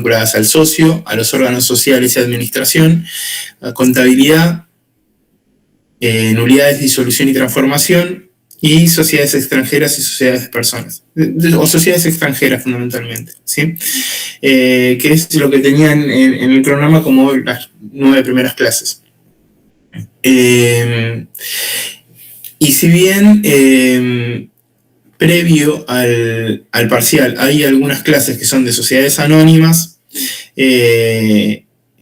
vinculadas al socio, a los órganos sociales y administración, a contabilidad, nulidades, disolución y transformación, y sociedades extranjeras y sociedades de personas, o sociedades extranjeras fundamentalmente, ¿sí? Que es lo que tenían en el programa como las 9 primeras clases. Y si bien previo al parcial hay algunas clases que son de sociedades anónimas,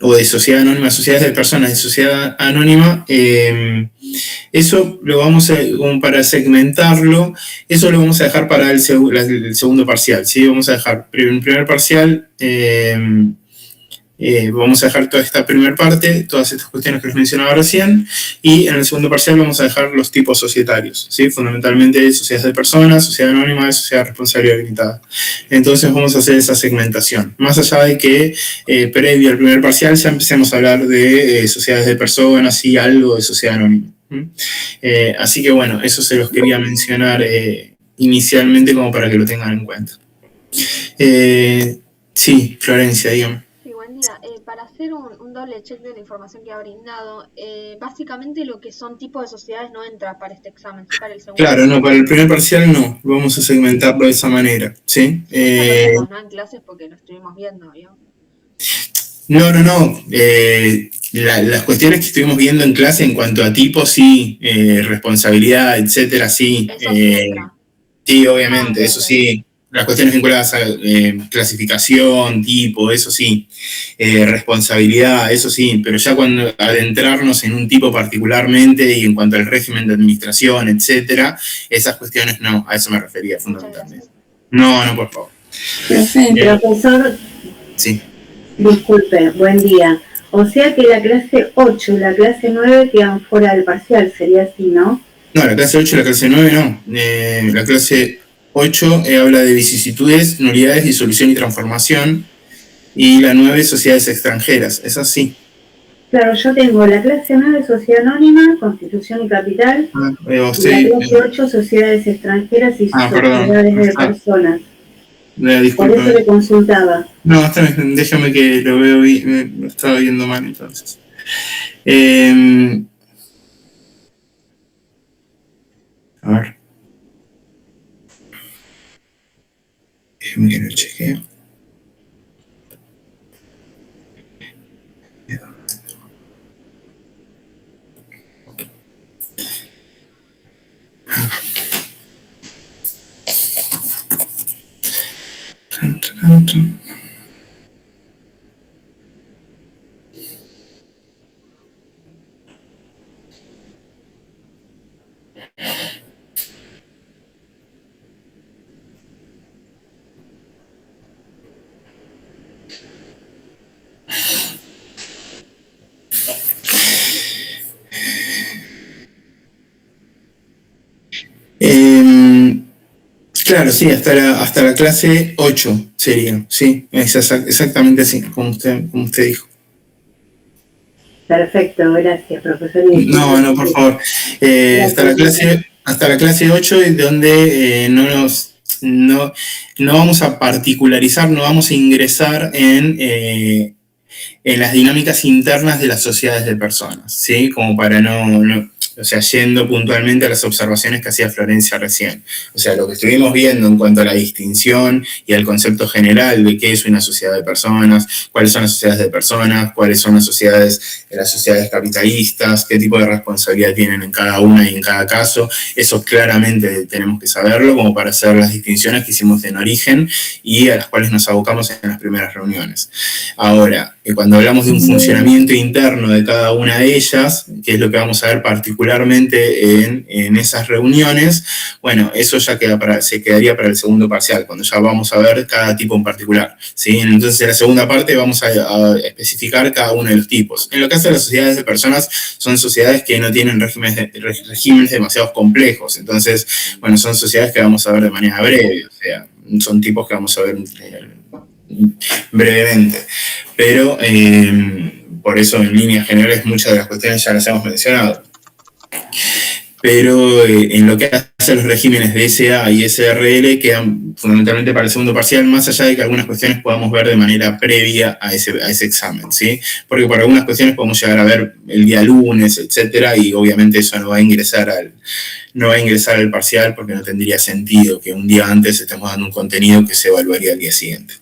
o de sociedad anónima, sociedades de personas de sociedad anónima, eso lo vamos a, como para segmentarlo, eso lo vamos a dejar para el segundo parcial, ¿sí? Vamos a dejar en el primer parcial, vamos a dejar toda esta primera parte, todas estas cuestiones que les mencionaba recién, y en el segundo parcial vamos a dejar los tipos societarios, ¿sí? Fundamentalmente sociedades de personas, sociedad anónima y sociedad de responsabilidad limitada. Entonces vamos a hacer esa segmentación. Más allá de que previo al primer parcial ya empecemos a hablar de sociedades de personas y algo de sociedad anónima. Así que bueno, eso se los quería mencionar inicialmente como para que lo tengan en cuenta. Sí, Florencia, dígame. Para hacer un doble check de la información que ha brindado, básicamente lo que son tipos de sociedades no entra para este examen, ¿sí? Para el segundo. Claro, no, para el primer parcial no, vamos a segmentarlo de esa manera, ¿sí? Ya lo vimos, ¿no? En clases porque lo estuvimos viendo, ¿no? No. Las cuestiones que estuvimos viendo en clase en cuanto a tipos, sí, responsabilidad, etcétera, sí. Eso sí entra. Sí, obviamente, eso sí. Las cuestiones vinculadas a clasificación, tipo, eso sí. Responsabilidad, eso sí. Pero ya cuando adentrarnos en un tipo particularmente y en cuanto al régimen de administración, etcétera, esas cuestiones no, a eso me refería fundamentalmente. No, por favor. Profesor. Sí. Disculpe, buen día. O sea que la clase 8 y la clase 9 quedan fuera del parcial, sería así, ¿no? No, la clase 8 y la clase 9 no. La clase 8 habla de vicisitudes, nulidades, disolución y transformación. Y la 9, sociedades extranjeras. Es así. Claro, yo tengo la clase 9, sociedad anónima, constitución y capital. Y la clase 8, sociedades extranjeras y sociedades de personas. Disculpa. Por eso le consultaba. No, déjame que lo veo bien, lo estaba viendo mal entonces. A ver. Déjame que lo chequeo. Claro, sí, hasta la clase 8 sería, sí, es exactamente así, como usted dijo. Perfecto, gracias, profesor. No, por favor. Hasta la clase 8 es donde no vamos a particularizar, no vamos a ingresar en las dinámicas internas de las sociedades de personas, ¿sí? Como para o sea, yendo puntualmente a las observaciones que hacía Florencia recién. O sea, lo que estuvimos viendo en cuanto a la distinción y al concepto general de qué es una sociedad de personas, cuáles son las sociedades de personas, cuáles son las sociedades capitalistas, qué tipo de responsabilidad tienen en cada una y en cada caso, eso claramente tenemos que saberlo como para hacer las distinciones que hicimos en origen y a las cuales nos abocamos en las primeras reuniones. Ahora, cuando hablamos de un funcionamiento interno de cada una de ellas, que es lo que vamos a ver particularmente en esas reuniones, bueno, eso ya se quedaría para el segundo parcial, cuando ya vamos a ver cada tipo en particular, ¿sí? Entonces, en la segunda parte vamos a especificar cada uno de los tipos. En lo que hace a las sociedades de personas, son sociedades que no tienen regímenes demasiado complejos, entonces, bueno, son sociedades que vamos a ver de manera breve, o sea, son tipos que vamos a ver brevemente, pero por eso en líneas generales muchas de las cuestiones ya las hemos mencionado. pero en lo que hace a los regímenes de SA y SRL quedan fundamentalmente para el segundo parcial, más allá de que algunas cuestiones podamos ver de manera previa a ese examen, ¿sí? Porque por algunas cuestiones podemos llegar a ver el día lunes, etcétera, y obviamente eso no va a ingresar al parcial porque no tendría sentido que un día antes estemos dando un contenido que se evaluaría al día siguiente.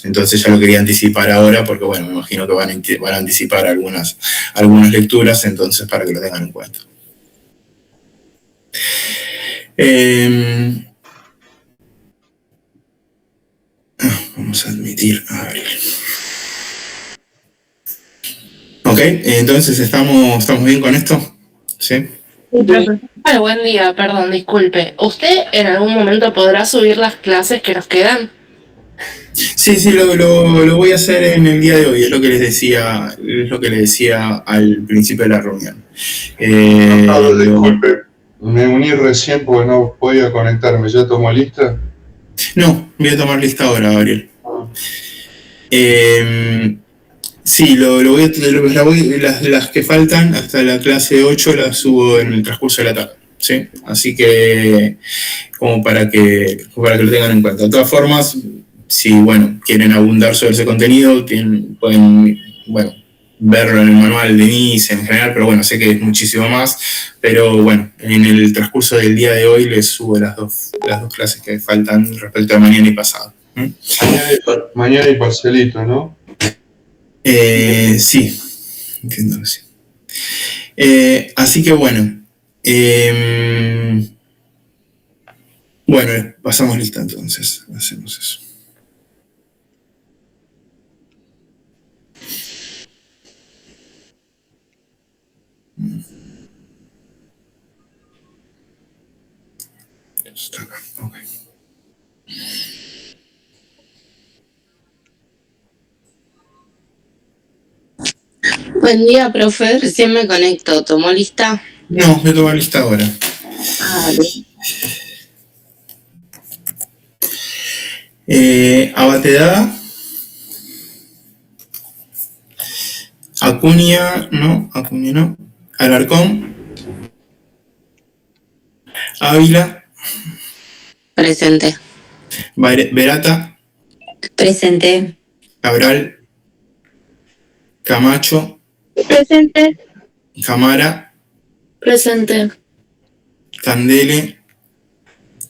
Entonces ya lo quería anticipar ahora porque, bueno, me imagino que van a anticipar algunas lecturas, entonces para que lo tengan en cuenta. Vamos a admitir a Gabriel. Ok, entonces ¿estamos bien con esto? ¿Sí? Bueno, buen día, perdón, disculpe. ¿Usted en algún momento podrá subir las clases que nos quedan? Sí, lo voy a hacer en el día de hoy, es lo que les decía al principio de la reunión. Disculpe, me uní recién porque no podía conectarme. ¿Ya tomó lista? No, voy a tomar lista ahora, Gabriel. Sí, las que faltan hasta la clase 8 las subo en el transcurso de la tarde, ¿sí? Así que, como para que lo tengan en cuenta. De todas formas, si, bueno, quieren abundar sobre ese contenido, pueden, bueno, verlo en el manual de NICE en general, pero bueno, sé que es muchísimo más, pero bueno, en el transcurso del día de hoy les subo las dos clases que faltan respecto a mañana y pasado. Mañana y parcelito, ¿no? Sí, entiendo que sí. Así que bueno, bueno, pasamos lista entonces, hacemos eso. Está acá, ok. Buen día, profe. Recién me conecto. ¿Tomó lista? No, voy a tomar lista ahora. Abatedada. Acuña no. Alarcón. Ávila. Presente. Berata. Presente. Cabral. Camacho. Presente. Camara. Presente. Candele.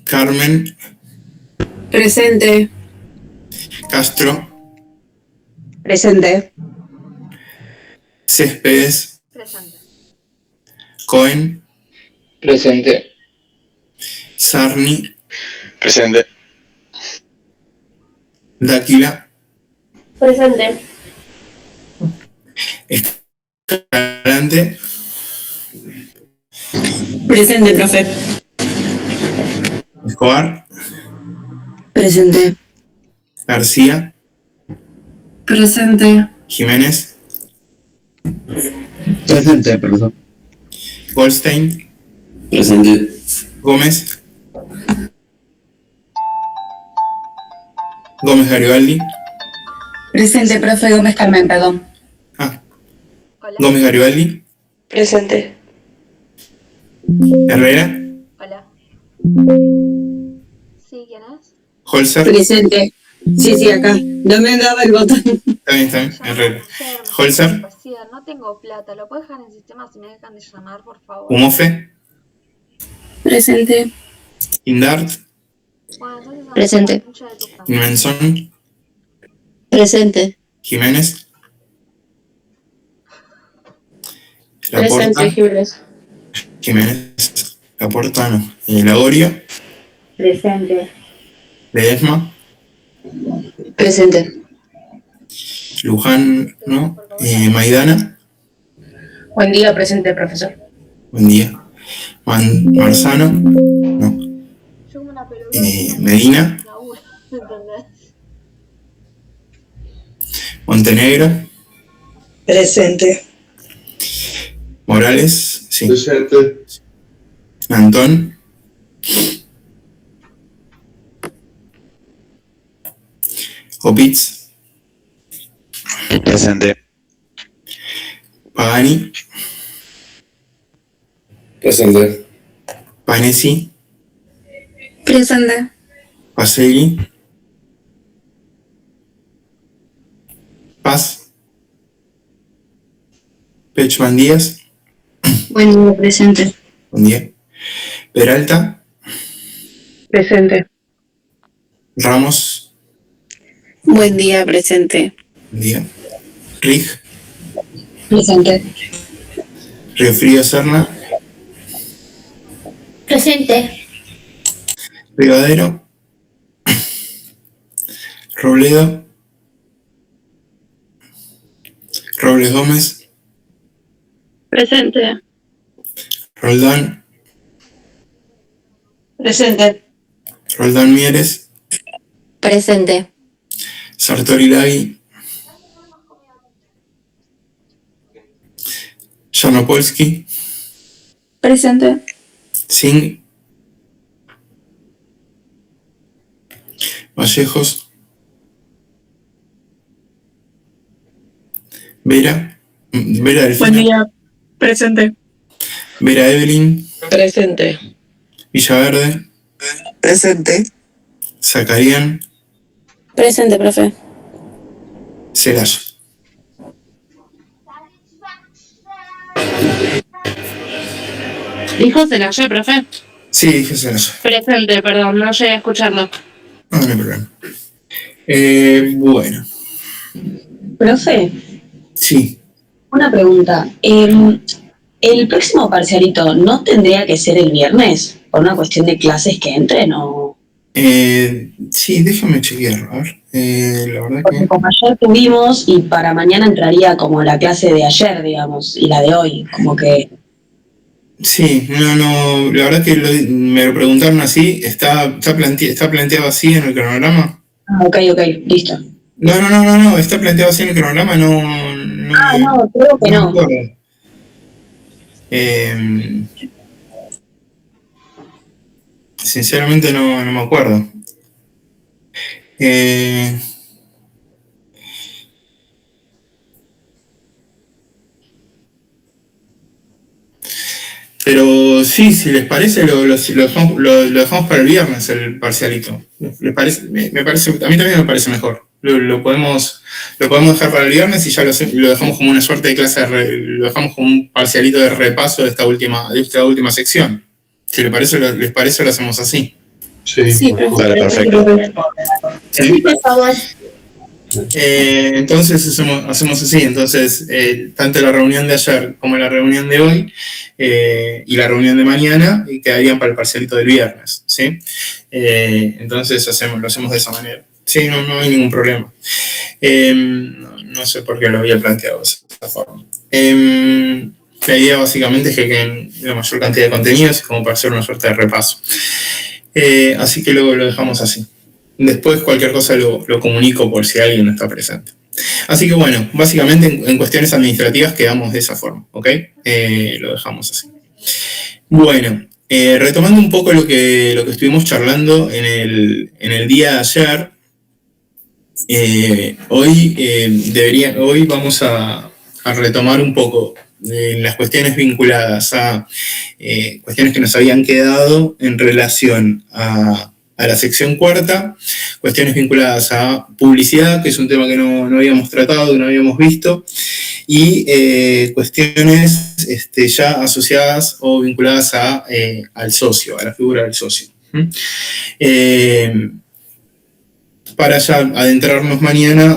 Carmen. Presente. Castro. Presente. Céspedes. Presente. Cohen. Presente. Sarni. Presente. Dáquila. Presente. Escalante. Presente, profe. Escobar. Presente. García. Presente. Jiménez. Presente, profesor. Goldstein. Presente. Gómez. Gómez Garibaldi. Presente, profe. Gómez Carmen, perdón. Hola. Gómez Garibaldi. Presente. Herrera. Hola. ¿Sí? ¿Quién es? Holzer. Presente. Sí, acá. No me daba el botón. Está bien. Herrera. Holzer. No tengo plata. ¿Lo puedo dejar en el sistema si me dejan de llamar, por favor? Humofe. Presente. Indart. Bueno, entonces Presente. Menzón. Presente. Jiménez. Presente, Jiménez. Laporta, no. Lagorio. Presente. Ledesma. Presente. Luján, no. Maidana. Buen día, presente, profesor. Buen día. Marzano. No. Medina. Montenegro. Presente. Morales. Sí. Presente. Antón. Opitz. Presente. Pagani. Presente. Panesi. Presente. Pasegui. Paz. Pechman Díaz. Buen día, presente. Buen día. Peralta. Presente. Ramos. Buen día, presente. Buen día. Rig. Presente. Río Frío Serna. Presente. Rivadero. Robledo. Robles Gómez. Presente. Roldán. Presente. Roldán Mieres. Presente. Sartori Lagui. Janopolsky. Presente. Singh. Vallejos. Vera. Vera Delfina. Buen día. Presente. Vera Evelyn. Presente. Villaverde. Presente. Zacarián. Presente, profe. Celaya. ¿Dijo Celaya, profe? Sí, dije Celaya. Presente, perdón, no llegué a escucharlo. No hay problema. Bueno. Profe, Sí. una pregunta. ¿El próximo parcialito no tendría que ser el viernes? ¿Por una cuestión de clases que entren o...? Sí, déjame chequear. A ver. La verdad Porque que... como ayer tuvimos y para mañana entraría como la clase de ayer, digamos, y la de hoy, como que... Sí, no, la verdad que me lo preguntaron así, está planteado así en el cronograma. Ah, ok, listo. No, está planteado así en el cronograma, no, creo que no. me acuerdo. Sinceramente no me acuerdo. Pero sí, si les parece, lo dejamos para el viernes, el parcialito. ¿Les parece? Me parece, a mí también me parece mejor. Lo podemos dejar para el viernes y ya lo dejamos como una suerte de clase, lo dejamos como un parcialito de repaso de esta última sección. Si les parece, lo hacemos así. Sí, perfecto. ¿Sí? Por favor. Entonces hacemos así. Entonces, tanto la reunión de ayer como la reunión de hoy y la reunión de mañana quedarían para el parcialito del viernes, ¿sí? Entonces lo hacemos de esa manera. Sí, no hay ningún problema. No sé por qué lo había planteado de esa forma. La idea básicamente es que queden la mayor cantidad de contenidos como para hacer una suerte de repaso. Así que luego lo dejamos así. Después cualquier cosa lo comunico por si alguien no está presente. Así que bueno, básicamente en cuestiones administrativas quedamos de esa forma, ¿ok? Lo dejamos así. Bueno, retomando un poco lo que estuvimos charlando en el día de ayer, hoy vamos a retomar un poco las cuestiones vinculadas a cuestiones que nos habían quedado en relación a la sección cuarta, cuestiones vinculadas a publicidad, que es un tema que no habíamos tratado, que no habíamos visto, y cuestiones ya asociadas o vinculadas al socio, a la figura del socio. Para ya adentrarnos mañana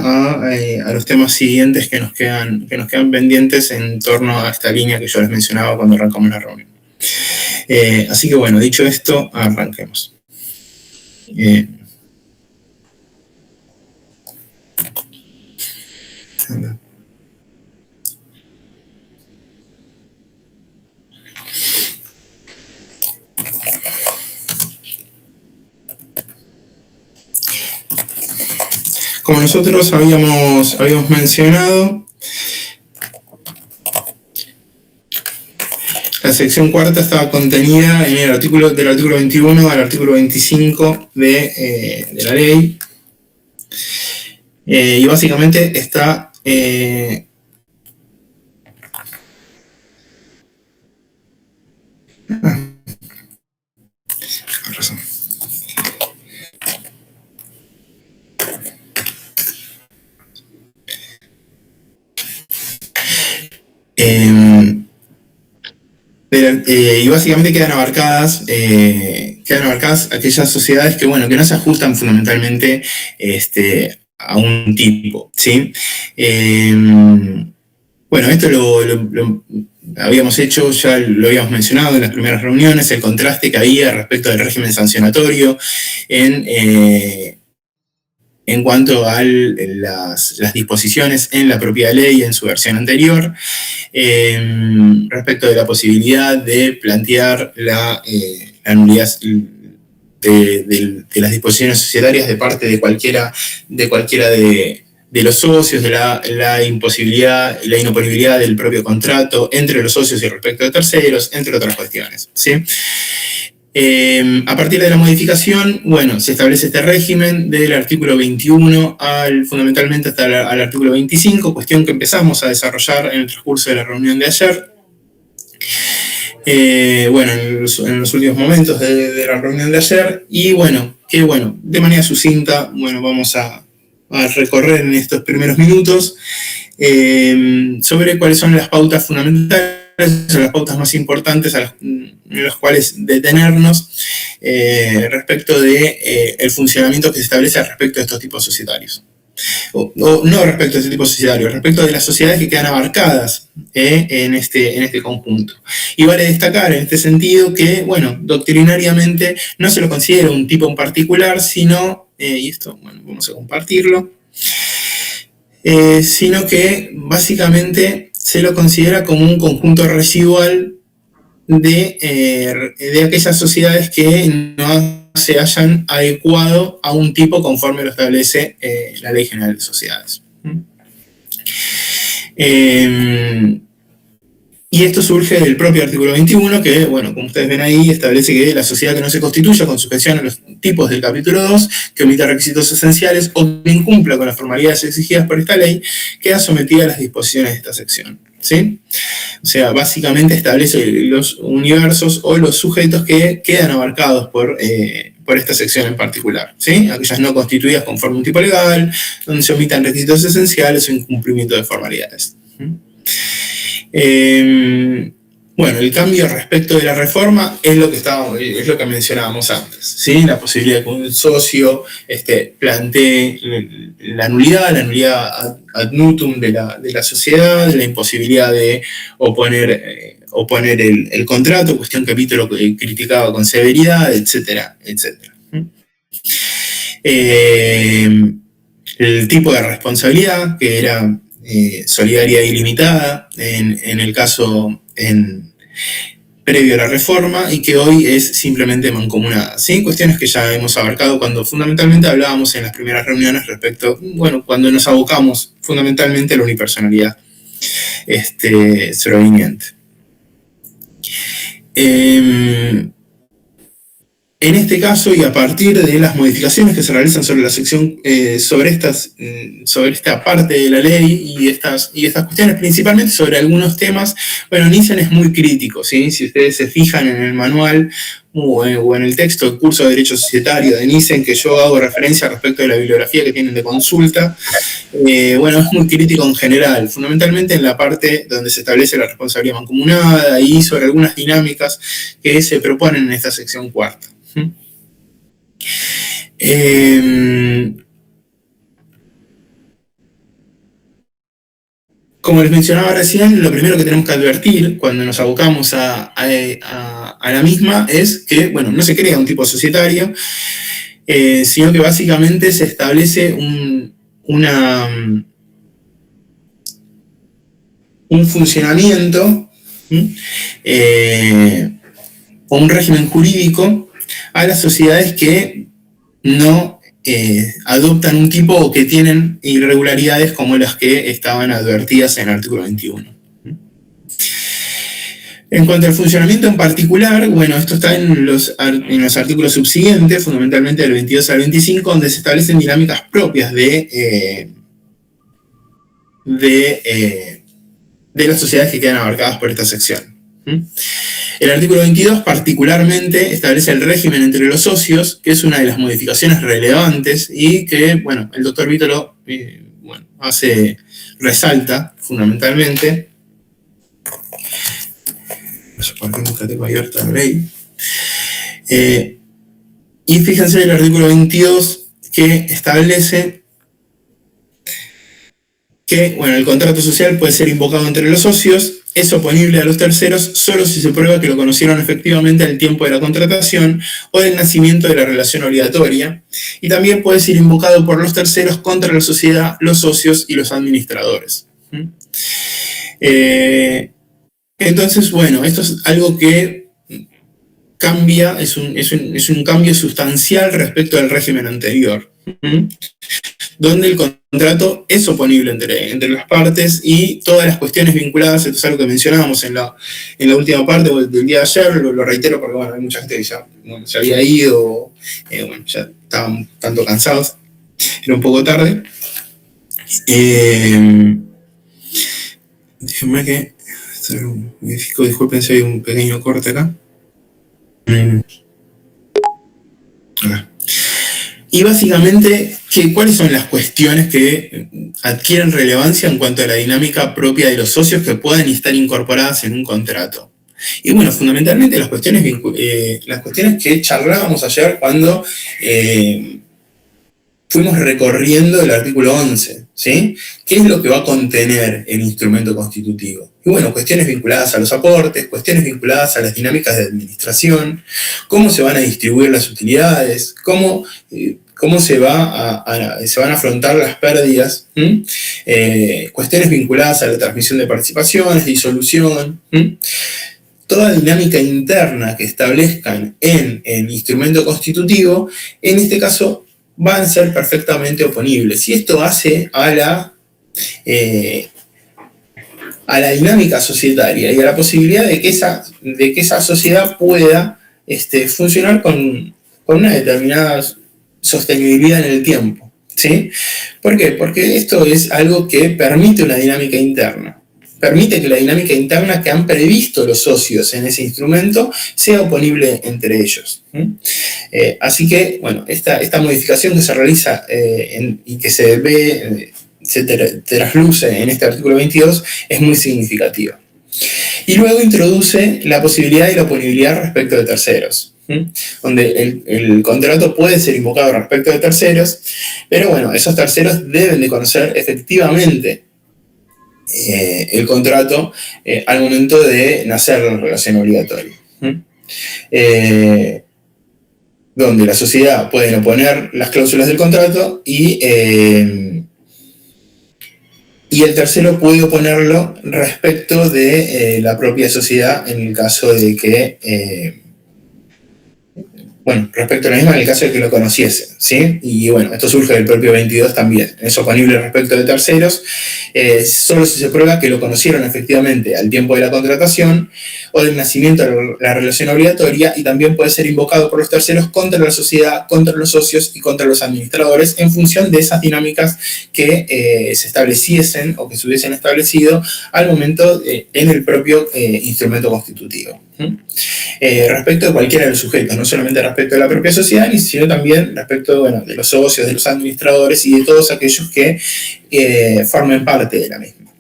a los temas siguientes que nos quedan pendientes en torno a esta línea que yo les mencionaba cuando arrancamos la reunión. Así que bueno, dicho esto, arranquemos. Como nosotros habíamos mencionado, la sección cuarta estaba contenida en el artículo 21 al artículo 25 de la ley. Y básicamente está Y básicamente quedan abarcadas aquellas sociedades que, bueno, que no se ajustan fundamentalmente a un tipo, ¿sí? Bueno, esto lo habíamos hecho, ya lo habíamos mencionado en las primeras reuniones, el contraste que había respecto del régimen sancionatorio en cuanto a las disposiciones en la propia ley en su versión anterior, respecto de la posibilidad de plantear la nulidad de las disposiciones societarias de parte de cualquiera de los socios, de la imposibilidad y la inoponibilidad del propio contrato entre los socios y respecto de terceros, entre otras cuestiones, ¿sí? A partir de la modificación, bueno, se establece este régimen del artículo 21 fundamentalmente hasta al artículo 25, cuestión que empezamos a desarrollar en el transcurso de la reunión de ayer. Bueno, en los últimos momentos de la reunión de ayer, y bueno, de manera sucinta, bueno, vamos a recorrer en estos primeros minutos sobre cuáles son las pautas fundamentales, son las pautas más importantes en las cuales detenernos respecto de el funcionamiento que se establece respecto de estos tipos societarios. O no respecto a este tipo societario, respecto de las sociedades que quedan abarcadas en este conjunto. Y vale destacar en este sentido que, bueno, doctrinariamente no se lo considera un tipo en particular, sino, y esto, bueno, vamos a compartirlo, sino que básicamente se lo considera como un conjunto residual de aquellas sociedades que no se hayan adecuado a un tipo conforme lo establece la Ley General de Sociedades. Y esto surge del propio artículo 21, que, bueno, como ustedes ven ahí, establece que la sociedad que no se constituya con sujeción a los tipos del capítulo 2, que omita requisitos esenciales o que incumpla con las formalidades exigidas por esta ley, queda sometida a las disposiciones de esta sección, ¿sí? O sea, básicamente establece los universos o los sujetos que quedan abarcados por esta sección en particular, ¿sí? Aquellas no constituidas conforme a un tipo legal, donde se omitan requisitos esenciales o incumplimiento de formalidades. Bueno, el cambio respecto de la reforma es lo que mencionábamos antes, ¿sí? La posibilidad de que un socio plantee la nulidad ad nutum de la sociedad, la imposibilidad de oponer el contrato, cuestión capítulo que criticaba con severidad, etcétera, etcétera. El tipo de responsabilidad, que era solidaria e ilimitada en el caso previo a la reforma, y que hoy es simplemente mancomunada, ¿sí? Cuestiones que ya hemos abarcado cuando fundamentalmente hablábamos en las primeras reuniones respecto, bueno, cuando nos abocamos fundamentalmente a la unipersonalidad proveniente. En este caso, y a partir de las modificaciones que se realizan sobre la sección, sobre esta parte de la ley y estas cuestiones, principalmente sobre algunos temas, bueno, Nissen es muy crítico, ¿sí? Si ustedes se fijan en el manual o en el texto del curso de Derecho Societario de Nissen, que yo hago referencia respecto de la bibliografía que tienen de consulta, bueno, es muy crítico en general, fundamentalmente en la parte donde se establece la responsabilidad mancomunada y sobre algunas dinámicas que se proponen en esta sección cuarta. Como les mencionaba recién, lo primero que tenemos que advertir cuando nos abocamos a la misma es que, bueno, no se crea un tipo societario, sino que básicamente se establece un funcionamiento o un régimen jurídico a las sociedades que no adoptan un tipo o que tienen irregularidades como las que estaban advertidas en el artículo 21. En cuanto al funcionamiento en particular, bueno, esto está en los artículos subsiguientes, fundamentalmente del 22 al 25, donde se establecen dinámicas propias de las sociedades que quedan abarcadas por esta sección. El artículo 22 particularmente establece el régimen entre los socios, que es una de las modificaciones relevantes y que, bueno, el doctor Vítolo resalta fundamentalmente. ¿Por qué nunca tengo abierta la ley? Y fíjense el artículo 22 que establece que, bueno, el contrato social puede ser invocado entre los socios, es oponible a los terceros solo si se prueba que lo conocieron efectivamente al tiempo de la contratación o del nacimiento de la relación obligatoria, y también puede ser invocado por los terceros contra la sociedad, los socios y los administradores. Entonces, bueno, esto es algo que cambia, es un cambio sustancial respecto al régimen anterior, donde el contrato es oponible entre las partes y todas las cuestiones vinculadas, esto es algo que mencionábamos en la última parte del día de ayer, lo reitero porque bueno, hay mucha gente que ya se había ido, bueno, ya estaban tanto cansados, era un poco tarde. Déjenme que disculpen si hay un pequeño corte acá. Acá. Y básicamente, ¿cuáles son las cuestiones que adquieren relevancia en cuanto a la dinámica propia de los socios que puedan estar incorporadas en un contrato? Y bueno, fundamentalmente las cuestiones que charlábamos ayer cuando fuimos recorriendo el artículo 11, ¿sí? ¿Qué es lo que va a contener el instrumento constitutivo? Y bueno, cuestiones vinculadas a los aportes, cuestiones vinculadas a las dinámicas de administración, cómo se van a distribuir las utilidades, cómo se van a afrontar las pérdidas, cuestiones vinculadas a la transmisión de participaciones, disolución, toda dinámica interna que establezcan en el instrumento constitutivo, en este caso, van a ser perfectamente oponibles. Y esto hace a la dinámica societaria y a la posibilidad de que esa sociedad pueda funcionar con una determinada sostenibilidad en el tiempo, ¿sí? ¿Por qué? Porque esto es algo que permite una dinámica interna. Permite que la dinámica interna que han previsto los socios en ese instrumento sea oponible entre ellos. Así que, bueno, esta modificación que se realiza y que se trasluce en este artículo 22 es muy significativa. Y luego introduce la posibilidad de la oponibilidad respecto de terceros, donde el contrato puede ser invocado respecto de terceros, pero bueno, esos terceros deben de conocer efectivamente el contrato al momento de nacer la relación obligatoria, donde la sociedad puede oponer las cláusulas del contrato y el tercero puede oponerlo respecto de la propia sociedad en el caso de que respecto a la misma en el caso de que lo conociese, ¿sí? Y bueno, esto surge del propio 22 también. Es oponible respecto de terceros, solo si se prueba que lo conocieron efectivamente al tiempo de la contratación o del nacimiento de la relación obligatoria, y también puede ser invocado por los terceros contra la sociedad, contra los socios y contra los administradores en función de esas dinámicas que se estableciesen o que se hubiesen establecido al momento en el propio instrumento constitutivo. Respecto de cualquiera de los sujetos, no solamente respecto de la propia sociedad, sino también respecto de los socios, de los administradores y de todos aquellos que formen parte de la misma.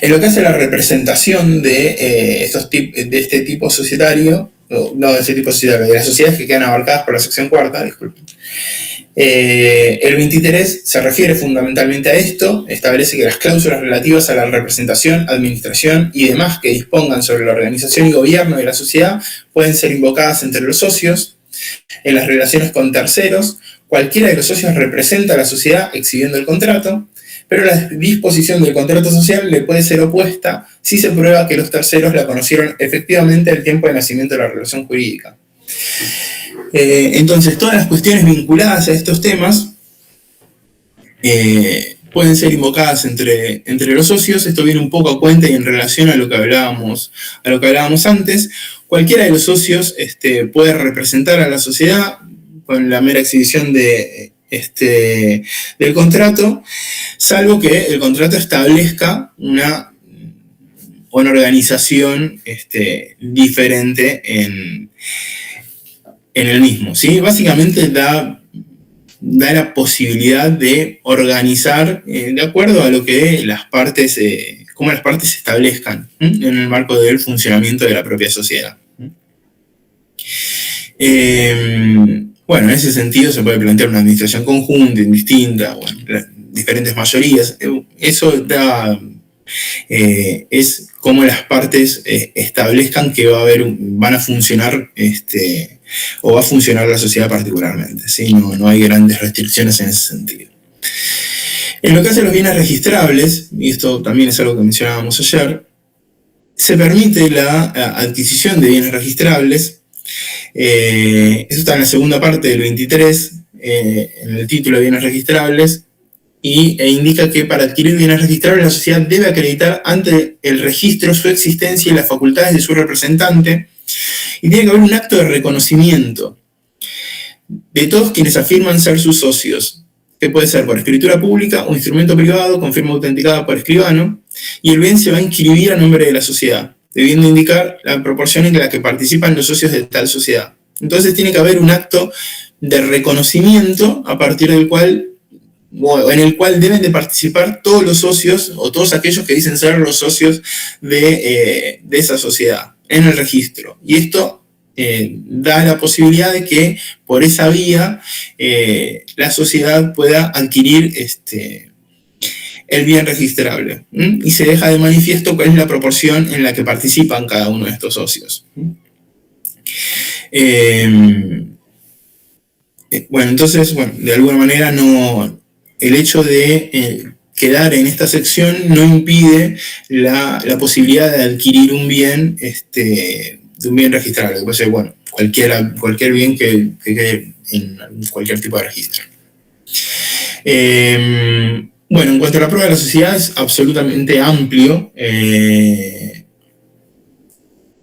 En lo que hace la representación de este tipo societario, de las sociedades que quedan abarcadas por la sección cuarta, disculpen. El 23 se refiere fundamentalmente a esto, establece que las cláusulas relativas a la representación, administración y demás que dispongan sobre la organización y gobierno de la sociedad pueden ser invocadas entre los socios. En las relaciones con terceros, cualquiera de los socios representa a la sociedad exhibiendo el contrato, pero la disposición del contrato social le puede ser opuesta si se prueba que los terceros la conocieron efectivamente al tiempo de nacimiento de la relación jurídica. Entonces, todas las cuestiones vinculadas a estos temas pueden ser invocadas entre los socios. Esto viene un poco a cuenta y en relación a lo que hablábamos antes. Cualquiera de los socios puede representar a la sociedad con la mera exhibición del contrato, salvo que el contrato establezca una organización diferente en el mismo, ¿sí? Básicamente da da la posibilidad de organizar de acuerdo a lo que las partes, cómo las partes se establezcan en el marco del funcionamiento de la propia sociedad. Bueno, en ese sentido se puede plantear una administración conjunta, indistinta, bueno, diferentes mayorías. Eso es como las partes establezcan que van a funcionar o va a funcionar la sociedad particularmente, ¿sí? No hay grandes restricciones en ese sentido. En lo que hace a los bienes registrables, y esto también es algo que mencionábamos ayer, se permite la adquisición de bienes registrables. Eso está en la segunda parte del 23, en el título de bienes registrables, e indica que para adquirir bienes registrables la sociedad debe acreditar ante el registro su existencia y las facultades de su representante, y tiene que haber un acto de reconocimiento de todos quienes afirman ser sus socios, que puede ser por escritura pública o instrumento privado con firma autenticada por escribano, y el bien se va a inscribir a nombre de la sociedad, debiendo indicar la proporción en la que participan los socios de tal sociedad. Entonces tiene que haber un acto de reconocimiento a partir del cual, o en el cual deben de participar todos los socios o todos aquellos que dicen ser los socios de esa sociedad en el registro. Y esto da la posibilidad de que por esa vía la sociedad pueda adquirir el bien registrable, y se deja de manifiesto cuál es la proporción en la que participan cada uno de estos socios. Bueno, entonces, de alguna manera el hecho de quedar en esta sección no impide la posibilidad de adquirir un bien, de un bien registrable, puede ser, cualquier bien que quede en cualquier tipo de registro. Bueno, en cuanto a la prueba de la sociedad, es absolutamente amplio.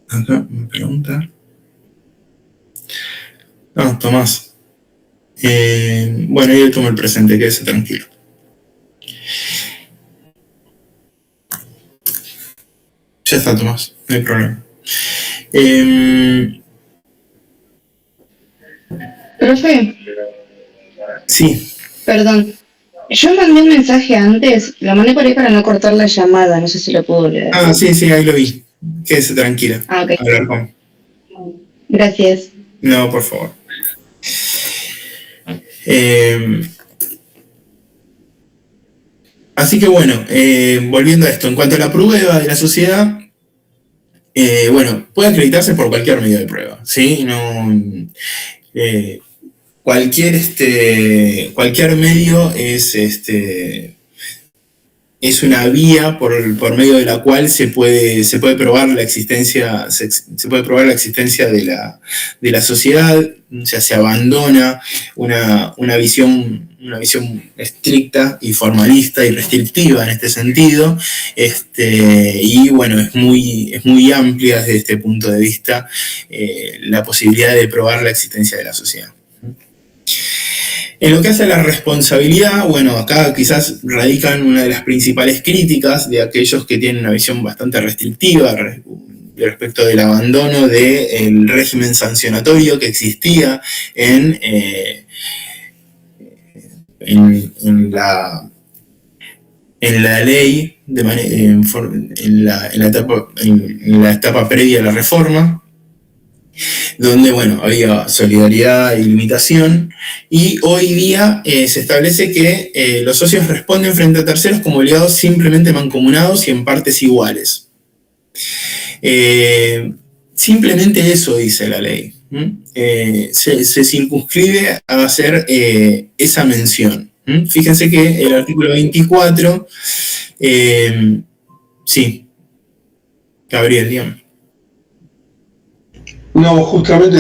Acá me pregunta. No, Tomás. Bueno, yo tomo el presente, quédese tranquilo. Ya está, Tomás, no hay problema. Profe. Sí. Perdón. Yo mandé un mensaje antes, lo mandé por ahí para no cortar la llamada, no sé si lo puedo leer. Ah, sí, ahí lo vi. Quédese tranquila. Ah, ok. Hablar con. Gracias. No, por favor. Así que bueno, volviendo a esto, en cuanto a la prueba de la sociedad, puede acreditarse por cualquier medio de prueba, ¿sí? Cualquier medio es una vía por medio de la cual se puede probar la existencia de la sociedad. Ya se abandona una visión estricta y formalista y restrictiva en este sentido, y bueno, es muy amplia desde este punto de vista la posibilidad de probar la existencia de la sociedad. En lo que hace a la responsabilidad, acá quizás radican una de las principales críticas de aquellos que tienen una visión bastante restrictiva respecto del abandono del régimen sancionatorio que existía en la ley, en la etapa previa a la reforma, donde había solidaridad y limitación, y hoy día se establece que los socios responden frente a terceros como obligados simplemente mancomunados y en partes iguales. Simplemente eso dice la ley. Se circunscribe a hacer esa mención. Fíjense que el artículo 24, sí, Gabriel, dígame. No, justamente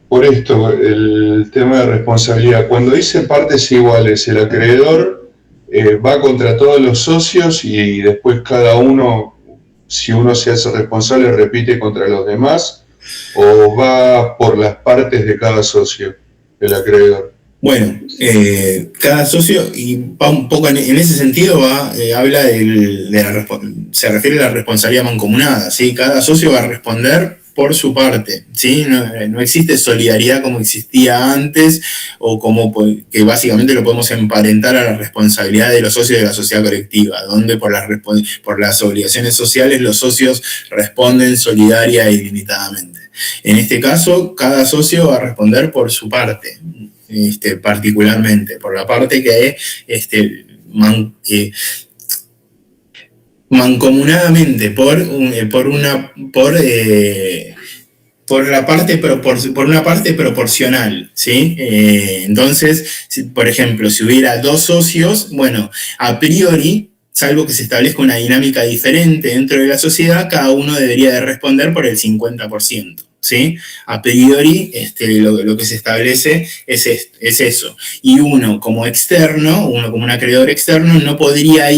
por esto, el tema de responsabilidad. Cuando dice partes iguales, el acreedor va contra todos los socios y después cada uno, si uno se hace responsable, repite contra los demás, o va por las partes de cada socio, el acreedor. Bueno, cada socio, y va un poco en ese sentido, habla se refiere a la responsabilidad mancomunada, ¿sí? Cada socio va a responder por su parte, ¿sí? No existe solidaridad como existía antes o como que básicamente lo podemos emparentar a la responsabilidad de los socios de la sociedad colectiva, donde por las obligaciones sociales los socios responden solidaria e ilimitadamente. En este caso, cada socio va a responder por su parte, particularmente, por la parte que mancomunadamente por una parte proporcional, ¿sí? Entonces, por ejemplo, si hubiera dos socios, bueno, a priori, salvo que se establezca una dinámica diferente dentro de la sociedad, cada uno debería de responder por el 50%. ¿Sí? A priori, lo que se establece es eso. Y uno como externo, uno como un acreedor externo, no podría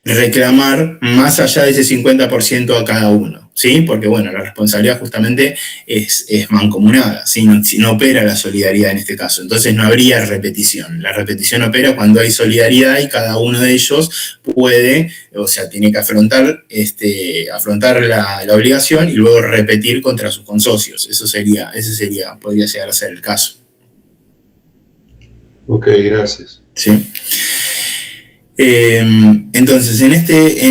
reclamar más allá de ese 50% a cada uno, ¿sí? Porque, bueno, la responsabilidad justamente es mancomunada, ¿sí? No opera la solidaridad en este caso, entonces no habría repetición. La repetición opera cuando hay solidaridad y cada uno de ellos puede, o sea, tiene que afrontar la obligación y luego repetir contra sus consocios. Podría llegar a ser el caso. Ok, gracias. Sí. Entonces, en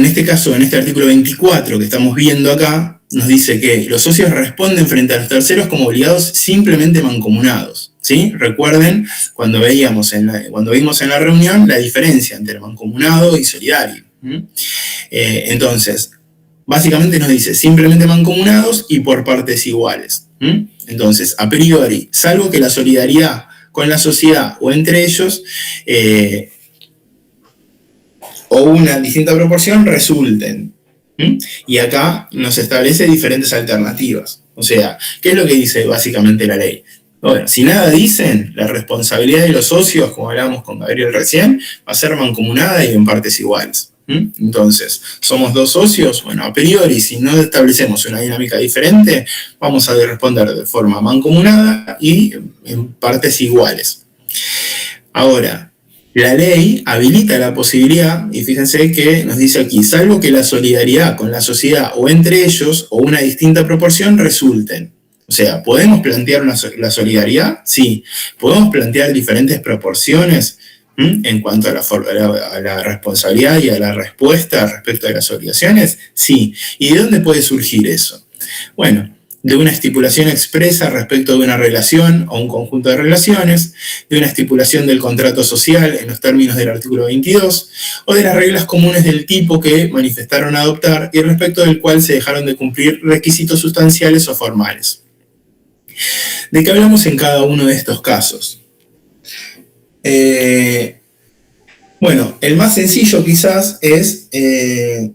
este caso, en este artículo 24 que estamos viendo acá, nos dice que los socios responden frente a los terceros como obligados simplemente mancomunados, ¿sí? Recuerden, cuando vimos en la reunión la diferencia entre mancomunado y solidario. Entonces, básicamente nos dice simplemente mancomunados y por partes iguales. Entonces, a priori, salvo que la solidaridad con la sociedad o entre ellos o una distinta proporción resulten. Y acá nos establece diferentes alternativas. O sea, ¿qué es lo que dice básicamente la ley? Bueno, si nada dicen, la responsabilidad de los socios, como hablábamos con Gabriel recién, va a ser mancomunada y en partes iguales. Entonces, somos dos socios, bueno, a priori, si no establecemos una dinámica diferente, vamos a responder de forma mancomunada y en partes iguales. Ahora, la ley habilita la posibilidad, y fíjense que nos dice aquí, salvo que la solidaridad con la sociedad o entre ellos o una distinta proporción resulten. O sea, ¿podemos plantear la solidaridad? Sí. ¿Podemos plantear diferentes proporciones en cuanto a la responsabilidad y a la respuesta respecto de las obligaciones? Sí. ¿Y de dónde puede surgir eso? Bueno, de una estipulación expresa respecto de una relación o un conjunto de relaciones, de una estipulación del contrato social en los términos del artículo 22, o de las reglas comunes del tipo que manifestaron adoptar y respecto del cual se dejaron de cumplir requisitos sustanciales o formales. ¿De qué hablamos en cada uno de estos casos? Bueno, el más sencillo quizás es de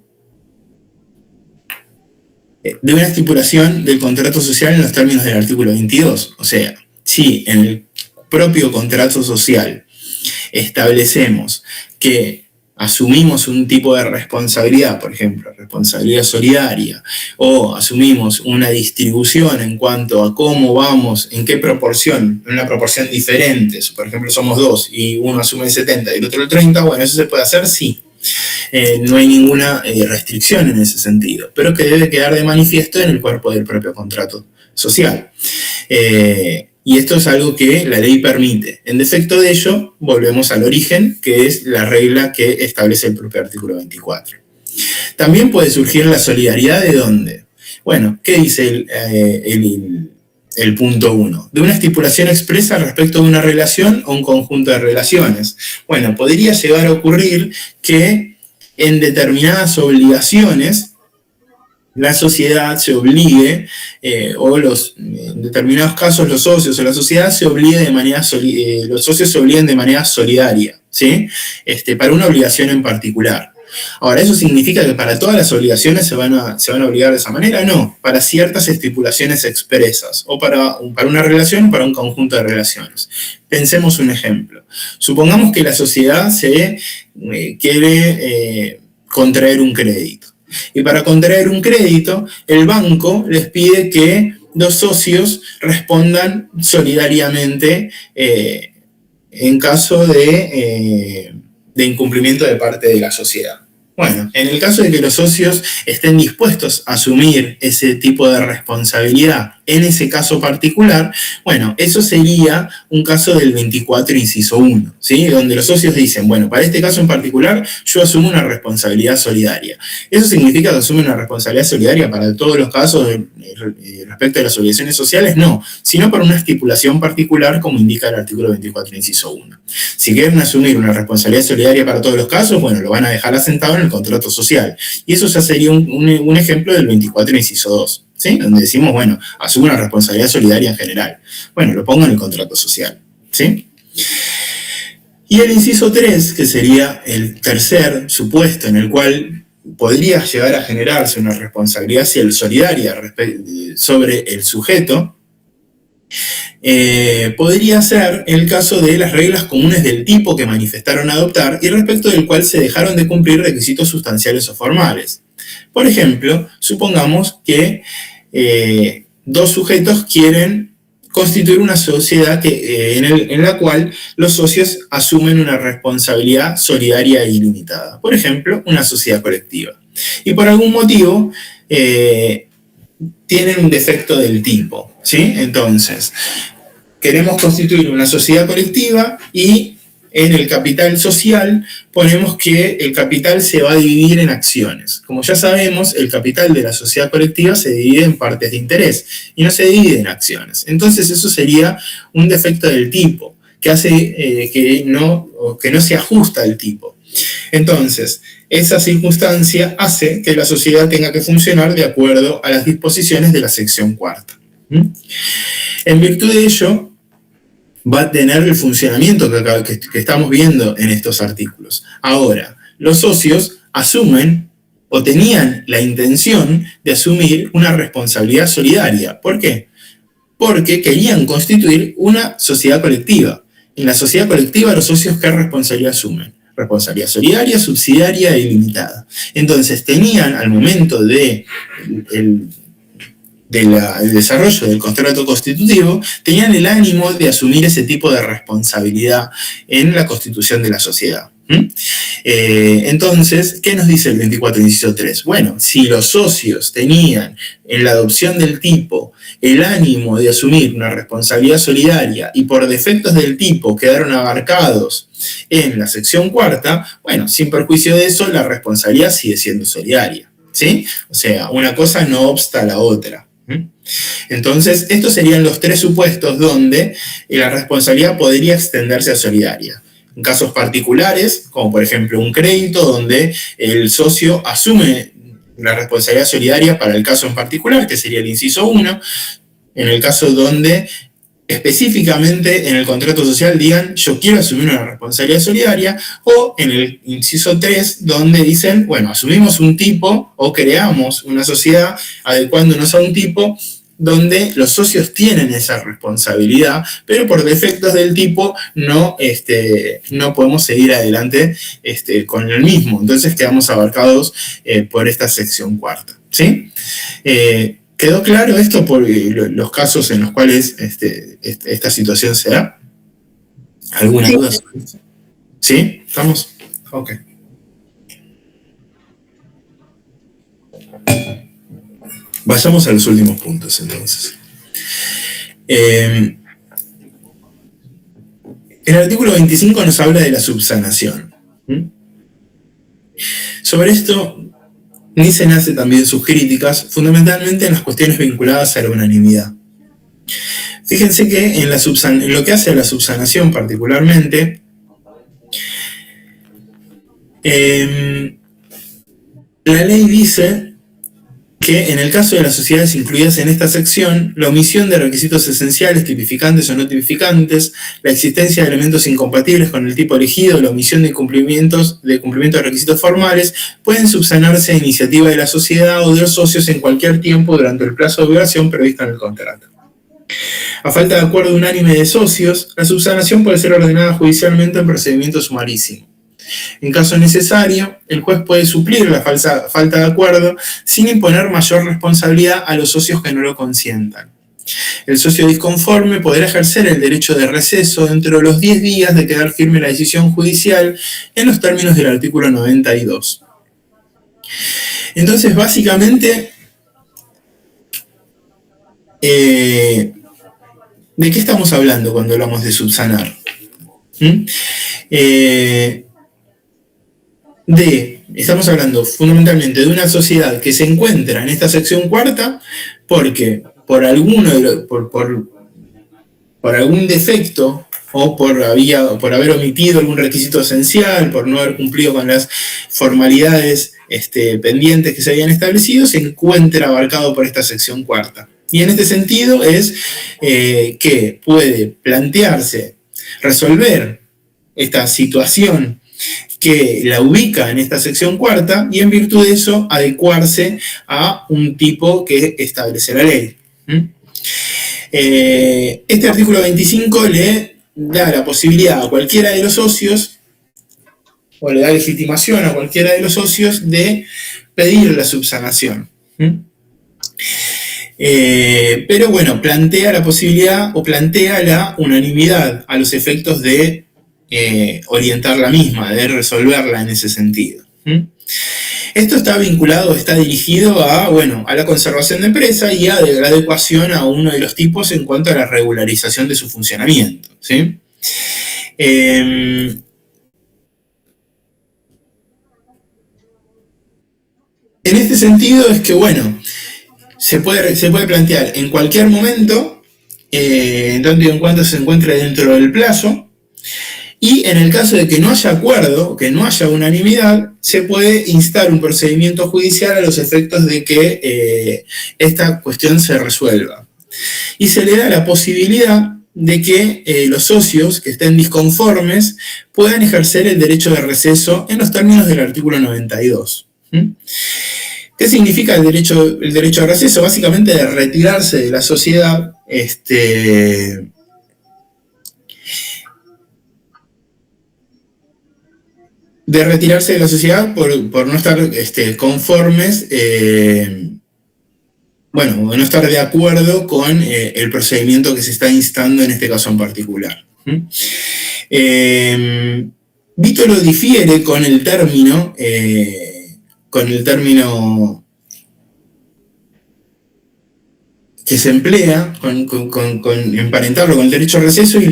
una estipulación del contrato social en los términos del artículo 22. O sea, si en el propio contrato social establecemos que asumimos un tipo de responsabilidad, por ejemplo, responsabilidad solidaria, o asumimos una distribución en cuanto a cómo vamos, en qué proporción, en una proporción diferente, por ejemplo, somos dos y uno asume el 70 y el otro el 30, bueno, eso se puede hacer, sí. No hay ninguna restricción en ese sentido, pero que debe quedar de manifiesto en el cuerpo del propio contrato social. Y esto es algo que la ley permite. En defecto de ello, volvemos al origen, que es la regla que establece el propio artículo 24. También puede surgir la solidaridad ¿de dónde? Bueno, ¿qué dice el punto 1? De una estipulación expresa respecto de una relación o un conjunto de relaciones. Bueno, podría llegar a ocurrir que en determinadas obligaciones la sociedad se obligue, en determinados casos los socios o la sociedad se obligue los socios se obliguen de manera solidaria, ¿sí? Para una obligación en particular. Ahora, ¿eso significa que para todas las obligaciones se van a obligar de esa manera? No, para ciertas estipulaciones expresas, o para una relación o para un conjunto de relaciones. Pensemos un ejemplo. Supongamos que la sociedad se quiere contraer un crédito. Y para contraer un crédito, el banco les pide que los socios respondan solidariamente en caso de incumplimiento de parte de la sociedad. Bueno, en el caso de que los socios estén dispuestos a asumir ese tipo de responsabilidad en ese caso particular, bueno, eso sería un caso del 24, inciso 1, ¿sí? Donde los socios dicen, bueno, para este caso en particular, yo asumo una responsabilidad solidaria. ¿Eso significa que asume una responsabilidad solidaria para todos los casos respecto a las obligaciones sociales? No, sino por una estipulación particular, como indica el artículo 24, inciso 1. Si quieren asumir una responsabilidad solidaria para todos los casos, bueno, lo van a dejar asentado en el contrato social. Y eso ya sería un ejemplo del 24, inciso 2. ¿Sí? Donde decimos, bueno, asumo una responsabilidad solidaria en general. Bueno, lo pongo en el contrato social, ¿sí? Y el inciso 3, que sería el tercer supuesto en el cual podría llegar a generarse una responsabilidad solidaria sobre el sujeto, podría ser el caso de las reglas comunes del tipo que manifestaron adoptar y respecto del cual se dejaron de cumplir requisitos sustanciales o formales. Por ejemplo, supongamos que dos sujetos quieren constituir una sociedad en la cual los socios asumen una responsabilidad solidaria e ilimitada. Por ejemplo, una sociedad colectiva. Y por algún motivo tienen un defecto del tipo, ¿sí? Entonces, queremos constituir una sociedad colectiva y en el capital social ponemos que el capital se va a dividir en acciones. Como ya sabemos, el capital de la sociedad colectiva se divide en partes de interés y no se divide en acciones. Entonces eso sería un defecto del tipo, que hace que no se ajusta al tipo. Entonces, esa circunstancia hace que la sociedad tenga que funcionar de acuerdo a las disposiciones de la sección cuarta. En virtud de ello, va a tener el funcionamiento que estamos viendo en estos artículos. Ahora, los socios asumen o tenían la intención de asumir una responsabilidad solidaria. ¿Por qué? Porque querían constituir una sociedad colectiva. En la sociedad colectiva, los socios, ¿qué responsabilidad asumen? Responsabilidad solidaria, subsidiaria e ilimitada. Entonces, tenían al momento del desarrollo del contrato constitutivo, tenían el ánimo de asumir ese tipo de responsabilidad en la constitución de la sociedad. Entonces, ¿qué nos dice el 24, inciso 3? Bueno, si los socios tenían en la adopción del tipo el ánimo de asumir una responsabilidad solidaria y por defectos del tipo quedaron abarcados en la sección cuarta, bueno, sin perjuicio de eso, la responsabilidad sigue siendo solidaria, ¿sí? O sea, una cosa no obsta a la otra. Entonces, estos serían los tres supuestos donde la responsabilidad podría extenderse a solidaria. En casos particulares, como por ejemplo un crédito, donde el socio asume la responsabilidad solidaria para el caso en particular, que sería el inciso 1, en el caso donde específicamente en el contrato social digan yo quiero asumir una responsabilidad solidaria, o en el inciso 3 donde dicen, bueno, asumimos un tipo o creamos una sociedad adecuándonos a un tipo donde los socios tienen esa responsabilidad, pero por defectos del tipo no podemos seguir adelante con el mismo. Entonces quedamos abarcados por esta sección cuarta, ¿sí? ¿Quedó claro esto por los casos en los cuales esta situación se da? ¿Alguna duda sobre esto? ¿Sí? ¿Estamos? Ok. Vayamos a los últimos puntos, entonces. El artículo 25 nos habla de la subsanación. Sobre esto, Nissen hace también sus críticas, fundamentalmente en las cuestiones vinculadas a la unanimidad. Fíjense que en lo que hace a la subsanación particularmente, la ley dice que en el caso de las sociedades incluidas en esta sección, la omisión de requisitos esenciales, tipificantes o no tipificantes, la existencia de elementos incompatibles con el tipo elegido, la omisión de cumplimiento de requisitos formales, pueden subsanarse a iniciativa de la sociedad o de los socios en cualquier tiempo durante el plazo de duración previsto en el contrato. A falta de acuerdo unánime de socios, la subsanación puede ser ordenada judicialmente en procedimiento sumarísimo. En caso necesario, el juez puede suplir la falta de acuerdo sin imponer mayor responsabilidad a los socios que no lo consientan. El socio disconforme podrá ejercer el derecho de receso dentro de los 10 días de quedar firme la decisión judicial en los términos del artículo 92. Entonces, básicamente, ¿de qué estamos hablando cuando hablamos de subsanar? Estamos hablando fundamentalmente de una sociedad que se encuentra en esta sección cuarta porque por algún defecto o por haber omitido algún requisito esencial, por no haber cumplido con las formalidades pendientes que se habían establecido, se encuentra abarcado por esta sección cuarta. Y en este sentido es que puede plantearse resolver esta situación que la ubica en esta sección cuarta y en virtud de eso adecuarse a un tipo que establece la ley. Este artículo 25 le da la posibilidad a cualquiera de los socios, o le da legitimación a cualquiera de los socios de pedir la subsanación. Pero bueno, plantea la posibilidad o plantea la unanimidad a los efectos de orientar la misma, de resolverla en ese sentido. Esto está vinculado, está dirigido a la conservación de empresa y a la adecuación a uno de los tipos en cuanto a la regularización de su funcionamiento, ¿sí? En este sentido es que, se puede plantear en cualquier momento, en tanto y en cuanto se encuentre dentro del plazo, y en el caso de que no haya acuerdo, que no haya unanimidad, se puede instar un procedimiento judicial a los efectos de que esta cuestión se resuelva. Y se le da la posibilidad de que los socios que estén disconformes puedan ejercer el derecho de receso en los términos del artículo 92. ¿Qué significa el derecho de receso? Básicamente de retirarse de la sociedad, por no estar conformes, no estar de acuerdo con el procedimiento que se está instando en este caso en particular. Vito lo difiere con el término que se emplea, emparentarlo con el derecho a receso, y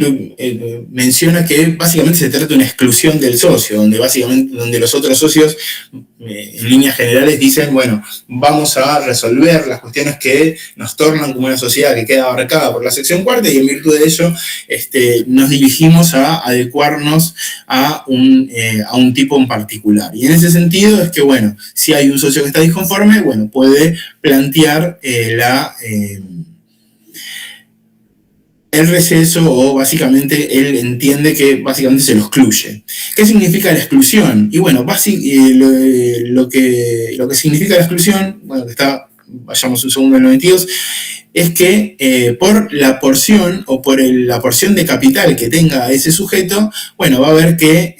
menciona que básicamente se trata de una exclusión del socio, donde los otros socios, en líneas generales, dicen, vamos a resolver las cuestiones que nos tornan como una sociedad que queda abarcada por la sección cuarta, y en virtud de ello nos dirigimos a adecuarnos a un tipo en particular. Y en ese sentido es que, si hay un socio que está disconforme, puede plantear el receso, o básicamente él entiende que básicamente se lo excluye. ¿Qué significa la exclusión? Y lo que significa la exclusión, vayamos un segundo al 92, es que por la porción o por la porción de capital que tenga ese sujeto, va a haber que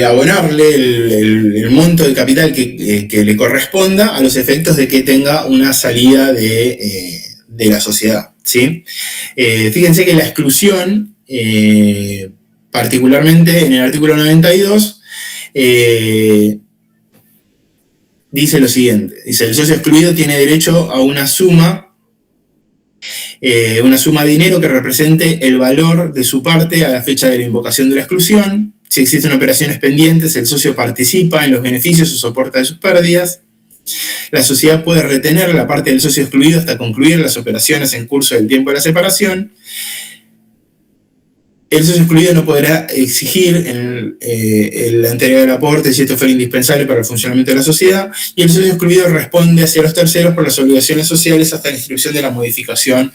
abonarle el monto de capital que le corresponda a los efectos de que tenga una salida de la sociedad, ¿sí? Fíjense que la exclusión, particularmente en el artículo 92, dice lo siguiente: dice, el socio excluido tiene derecho a una suma de dinero que represente el valor de su parte a la fecha de la invocación de la exclusión. Si existen operaciones pendientes, el socio participa en los beneficios o soporta de sus pérdidas. La sociedad puede retener la parte del socio excluido hasta concluir las operaciones en curso del tiempo de la separación. El socio excluido no podrá exigir la entrega del aporte si esto fuera indispensable para el funcionamiento de la sociedad, y el socio excluido responde hacia los terceros por las obligaciones sociales hasta la inscripción de la modificación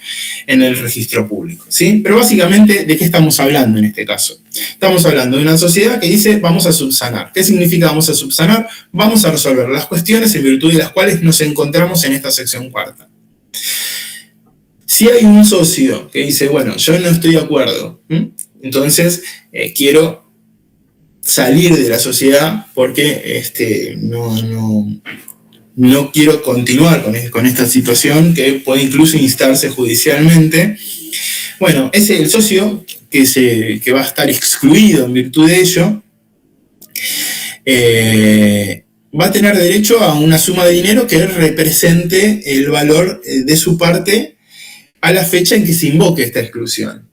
en el registro público, ¿sí? Pero básicamente, ¿de qué estamos hablando en este caso? Estamos hablando de una sociedad que dice, vamos a subsanar. ¿Qué significa vamos a subsanar? Vamos a resolver las cuestiones en virtud de las cuales nos encontramos en esta sección cuarta. Si hay un socio que dice, yo no estoy de acuerdo, entonces quiero salir de la sociedad porque no quiero continuar con esta situación, que puede incluso instarse judicialmente Bueno, ese el socio que va a estar excluido en virtud de ello, va a tener derecho a una suma de dinero que represente el valor de su parte a la fecha en que se invoque esta exclusión.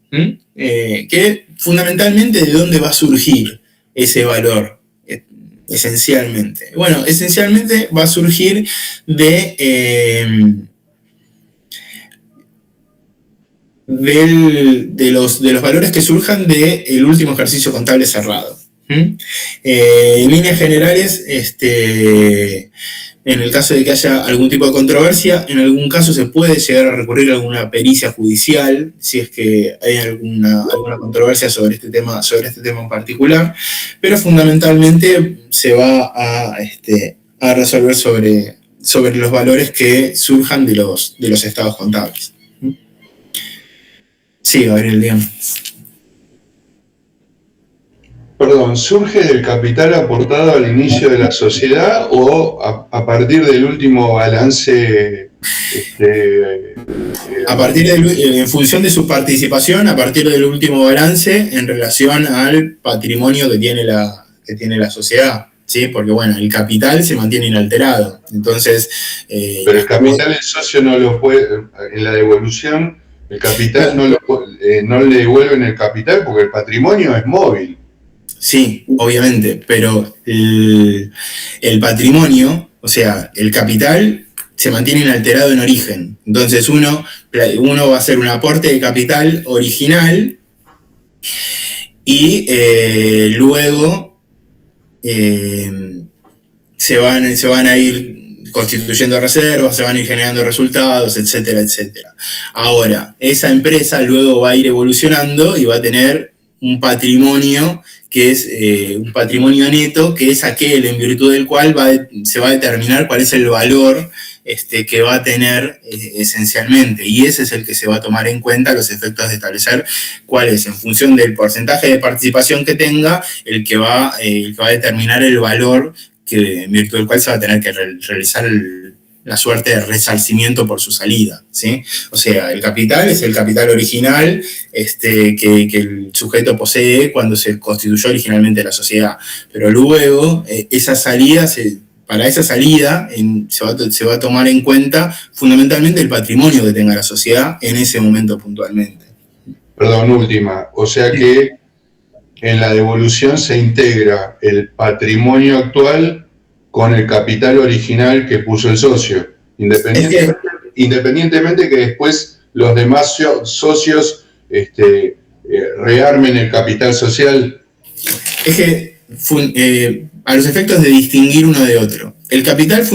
Que fundamentalmente, ¿de dónde va a surgir ese valor? Esencialmente. Bueno, esencialmente va a surgir de los valores que surjan del último ejercicio contable cerrado. En líneas generales, en el caso de que haya algún tipo de controversia, en algún caso se puede llegar a recurrir a alguna pericia judicial, si es que hay alguna controversia sobre este tema en particular, pero fundamentalmente se va a resolver sobre los valores que surjan de los estados contables. Sí, Gabriel, dígame. Perdón, ¿surge del capital aportado al inicio de la sociedad o a partir del último balance? En función de su participación, a partir del último balance en relación al patrimonio que tiene la sociedad, ¿sí? Porque, bueno, el capital se mantiene inalterado. Entonces. Pero el capital, el socio no lo puede, en la devolución, el capital no le devuelven el capital porque el patrimonio es móvil. Sí, obviamente, pero el patrimonio, o sea, el capital se mantiene inalterado en origen. Entonces uno va a hacer un aporte de capital original y luego se van a ir constituyendo reservas, se van a ir generando resultados, etcétera, etcétera. Ahora, esa empresa luego va a ir evolucionando y va a tener un patrimonio que es un patrimonio neto, que es aquel en virtud del cual se va a determinar cuál es el valor que va a tener esencialmente, y ese es el que se va a tomar en cuenta a los efectos de establecer cuál es, en función del porcentaje de participación que tenga, el que va a determinar el valor que, en virtud del cual se va a tener que realizar la suerte de resarcimiento por su salida, ¿sí? O sea, el capital es el capital original que el sujeto posee cuando se constituyó originalmente la sociedad, pero luego para esa salida se va a tomar en cuenta fundamentalmente el patrimonio que tenga la sociedad en ese momento puntualmente. Perdón, última. O sea que en la devolución se integra el patrimonio actual con el capital original que puso el socio, independientemente que después los demás socios rearmen el capital social. Es que a los efectos de distinguir uno de otro, el capital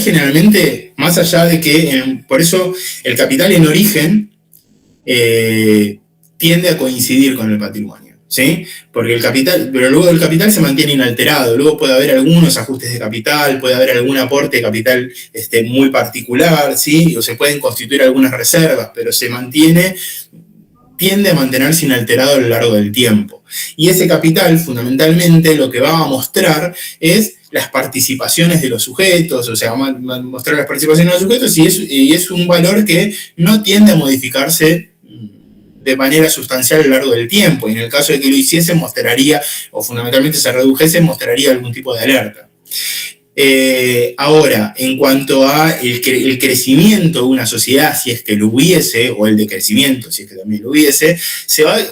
generalmente, más allá de que, por eso el capital en origen tiende a coincidir con el patrimonio, ¿sí? Porque pero luego el capital se mantiene inalterado, luego puede haber algunos ajustes de capital, puede haber algún aporte de capital muy particular, ¿sí? O se pueden constituir algunas reservas, pero tiende a mantenerse inalterado a lo largo del tiempo. Y ese capital, fundamentalmente, lo que va a mostrar es las participaciones de los sujetos, o sea, va a mostrar las participaciones de los sujetos, y es un valor que no tiende a modificarse de manera sustancial a lo largo del tiempo, y en el caso de que lo hiciese, mostraría, o fundamentalmente se redujese, mostraría algún tipo de alerta. Ahora, en cuanto a el crecimiento de una sociedad, si es que lo hubiese, o el decrecimiento, si es que también lo hubiese,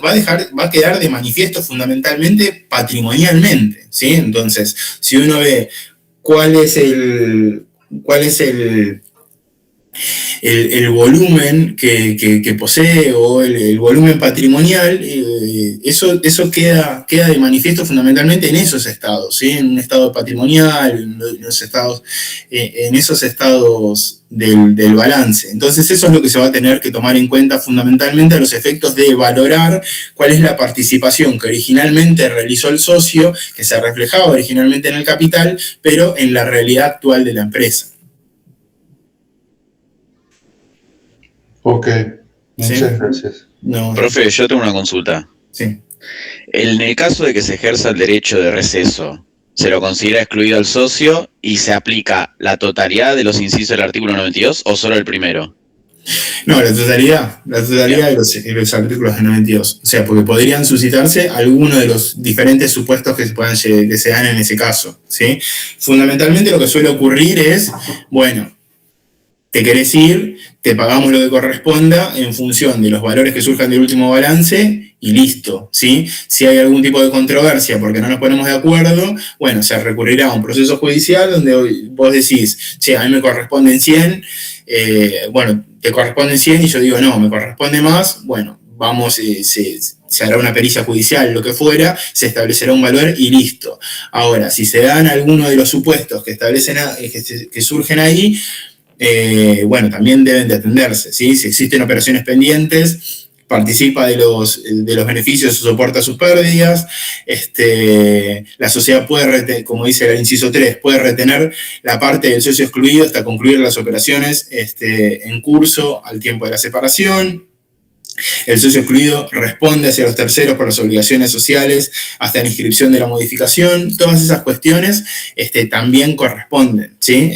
va a quedar de manifiesto fundamentalmente patrimonialmente, ¿sí? Entonces, si uno ve cuál es el volumen que posee, o el volumen patrimonial, eso queda de manifiesto fundamentalmente en esos estados, ¿sí? En un estado patrimonial, en esos estados del balance. Entonces eso es lo que se va a tener que tomar en cuenta fundamentalmente a los efectos de valorar cuál es la participación que originalmente realizó el socio, que se reflejaba originalmente en el capital, pero en la realidad actual de la empresa. Ok, muchas gracias. No. Profe, yo tengo una consulta. Sí. En el caso de que se ejerza el derecho de receso, ¿se lo considera excluido al socio y se aplica la totalidad de los incisos del artículo 92 o solo el primero? No, la totalidad de los artículos del 92. O sea, porque podrían suscitarse algunos de los diferentes supuestos que se dan en ese caso, ¿sí? Fundamentalmente lo que suele ocurrir es, bueno, te querés ir, te pagamos lo que corresponda en función de los valores que surjan del último balance y listo, ¿sí? Si hay algún tipo de controversia porque no nos ponemos de acuerdo, bueno, se recurrirá a un proceso judicial donde vos decís, che, a mí me corresponden 100, bueno, te corresponden 100 y yo digo, no, me corresponde más, bueno, vamos, se hará una pericia judicial, lo que fuera, se establecerá un valor y listo. Ahora, si se dan algunos de los supuestos que surgen ahí, bueno, también deben de atenderse, ¿sí? Si existen operaciones pendientes, participa de los beneficios o soporta sus pérdidas. La sociedad puede, como dice el inciso 3, puede retener la parte del socio excluido hasta concluir las operaciones en curso al tiempo de la separación. El socio excluido responde hacia los terceros por las obligaciones sociales hasta la inscripción de la modificación. Todas esas cuestiones también corresponden, ¿sí?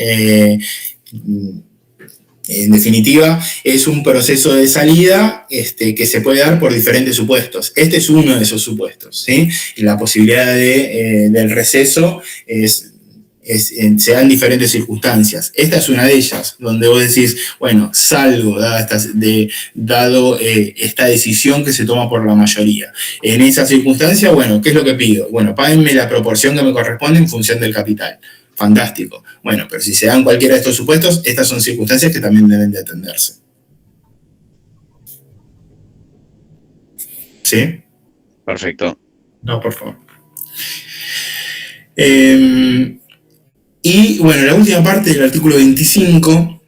En definitiva, es un proceso de salida que se puede dar por diferentes supuestos. Este es uno de esos supuestos, ¿sí? Y la posibilidad del receso se da en diferentes circunstancias. Esta es una de ellas, donde vos decís, bueno, salgo dado esta decisión que se toma por la mayoría. En esa circunstancia, bueno, ¿qué es lo que pido? Bueno, páguenme la proporción que me corresponde en función del capital. Fantástico. Bueno, pero si se dan cualquiera de estos supuestos, estas son circunstancias que también deben de atenderse. ¿Sí? Perfecto. No, por favor. Y bueno, la última parte del artículo 25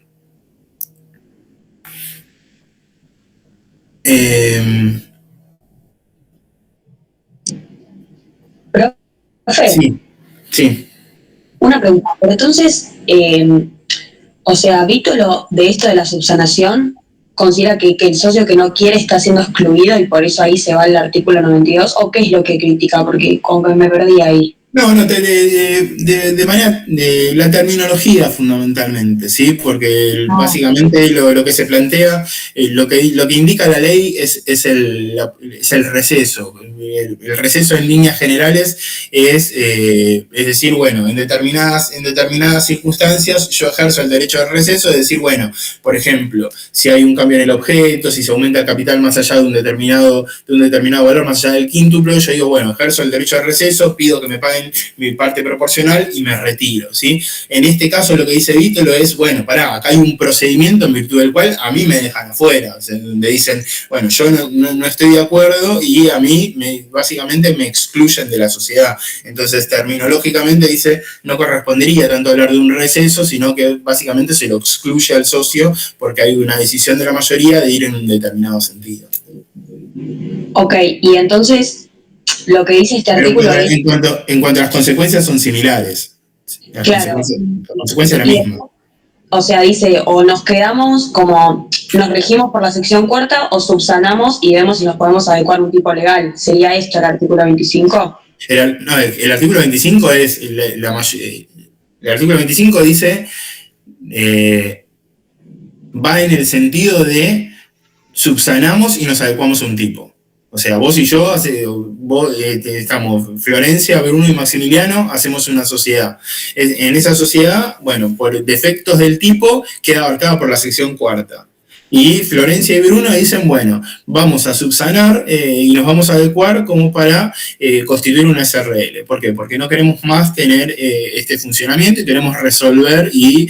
Profe, sí. una pregunta. Pero entonces, o sea, visto de esto de la subsanación, ¿considera que el socio que no quiere está siendo excluido y por eso ahí se va el artículo 92? ¿O qué es lo que critica? Porque como que me perdí ahí. No, de manera de la terminología fundamentalmente, ¿sí? Porque básicamente lo que se plantea, lo que indica la ley es el receso. El receso en líneas generales es decir, bueno, en determinadas circunstancias yo ejerzo el derecho de receso, es decir, bueno, por ejemplo, si hay un cambio en el objeto, si se aumenta el capital más allá de un determinado valor, más allá del quíntuplo, yo digo, bueno, ejerzo el derecho de receso, pido que me paguen mi parte proporcional y me retiro, ¿sí? En este caso lo que dice Vítolo es, bueno, pará, acá hay un procedimiento en virtud del cual a mí me dejan afuera, o sea, donde dicen, bueno, yo no estoy de acuerdo y a mí básicamente me excluyen de la sociedad. Entonces, terminológicamente dice, no correspondería tanto hablar de un receso, sino que básicamente se lo excluye al socio porque hay una decisión de la mayoría de ir en un determinado sentido. Ok, y entonces lo que dice este artículo es... En cuanto a las consecuencias son similares. La consecuencia es la misma. O sea, dice, o nos quedamos como, nos regimos por la sección cuarta, o subsanamos y vemos si nos podemos adecuar a un tipo legal. ¿Sería esto el artículo 25? El artículo 25 es, el artículo 25 dice, va en el sentido de subsanamos y nos adecuamos a un tipo. O sea, vos y yo, estamos, Florencia, Bruno y Maximiliano, hacemos una sociedad. En esa sociedad, bueno, por defectos del tipo, queda abarcada por la sección cuarta. Y Florencia y Bruno dicen, bueno, vamos a subsanar y nos vamos a adecuar como para constituir una SRL. ¿Por qué? Porque no queremos más tener este funcionamiento y queremos resolver y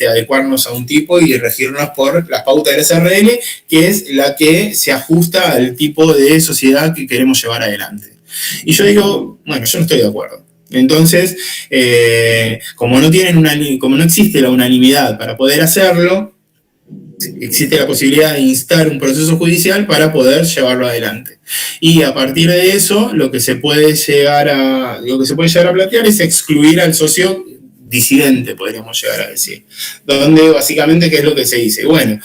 adecuarnos a un tipo y regirnos por las pautas de la SRL, que es la que se ajusta al tipo de sociedad que queremos llevar adelante. Y yo digo, bueno, yo no estoy de acuerdo. Entonces, como no existe la unanimidad para poder hacerlo, existe la posibilidad de instar un proceso judicial para poder llevarlo adelante. Y a partir de eso, lo que se puede llegar a plantear es excluir al socio disidente, podríamos llegar a decir. Donde básicamente, ¿qué es lo que se dice? Bueno,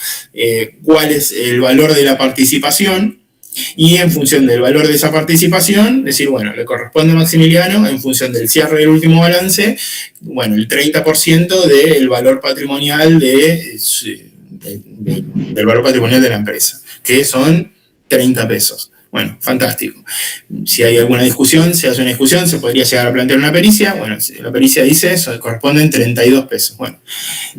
¿cuál es el valor de la participación? Y en función del valor de esa participación, decir, bueno, le corresponde a Maximiliano, en función del cierre del último balance, bueno, el 30% del valor patrimonial de del valor patrimonial de la empresa, que son 30 pesos. Bueno, fantástico. Si hay alguna discusión, se hace una discusión, se podría llegar a plantear una pericia. Bueno, si la pericia dice eso, corresponden 32 pesos. Bueno,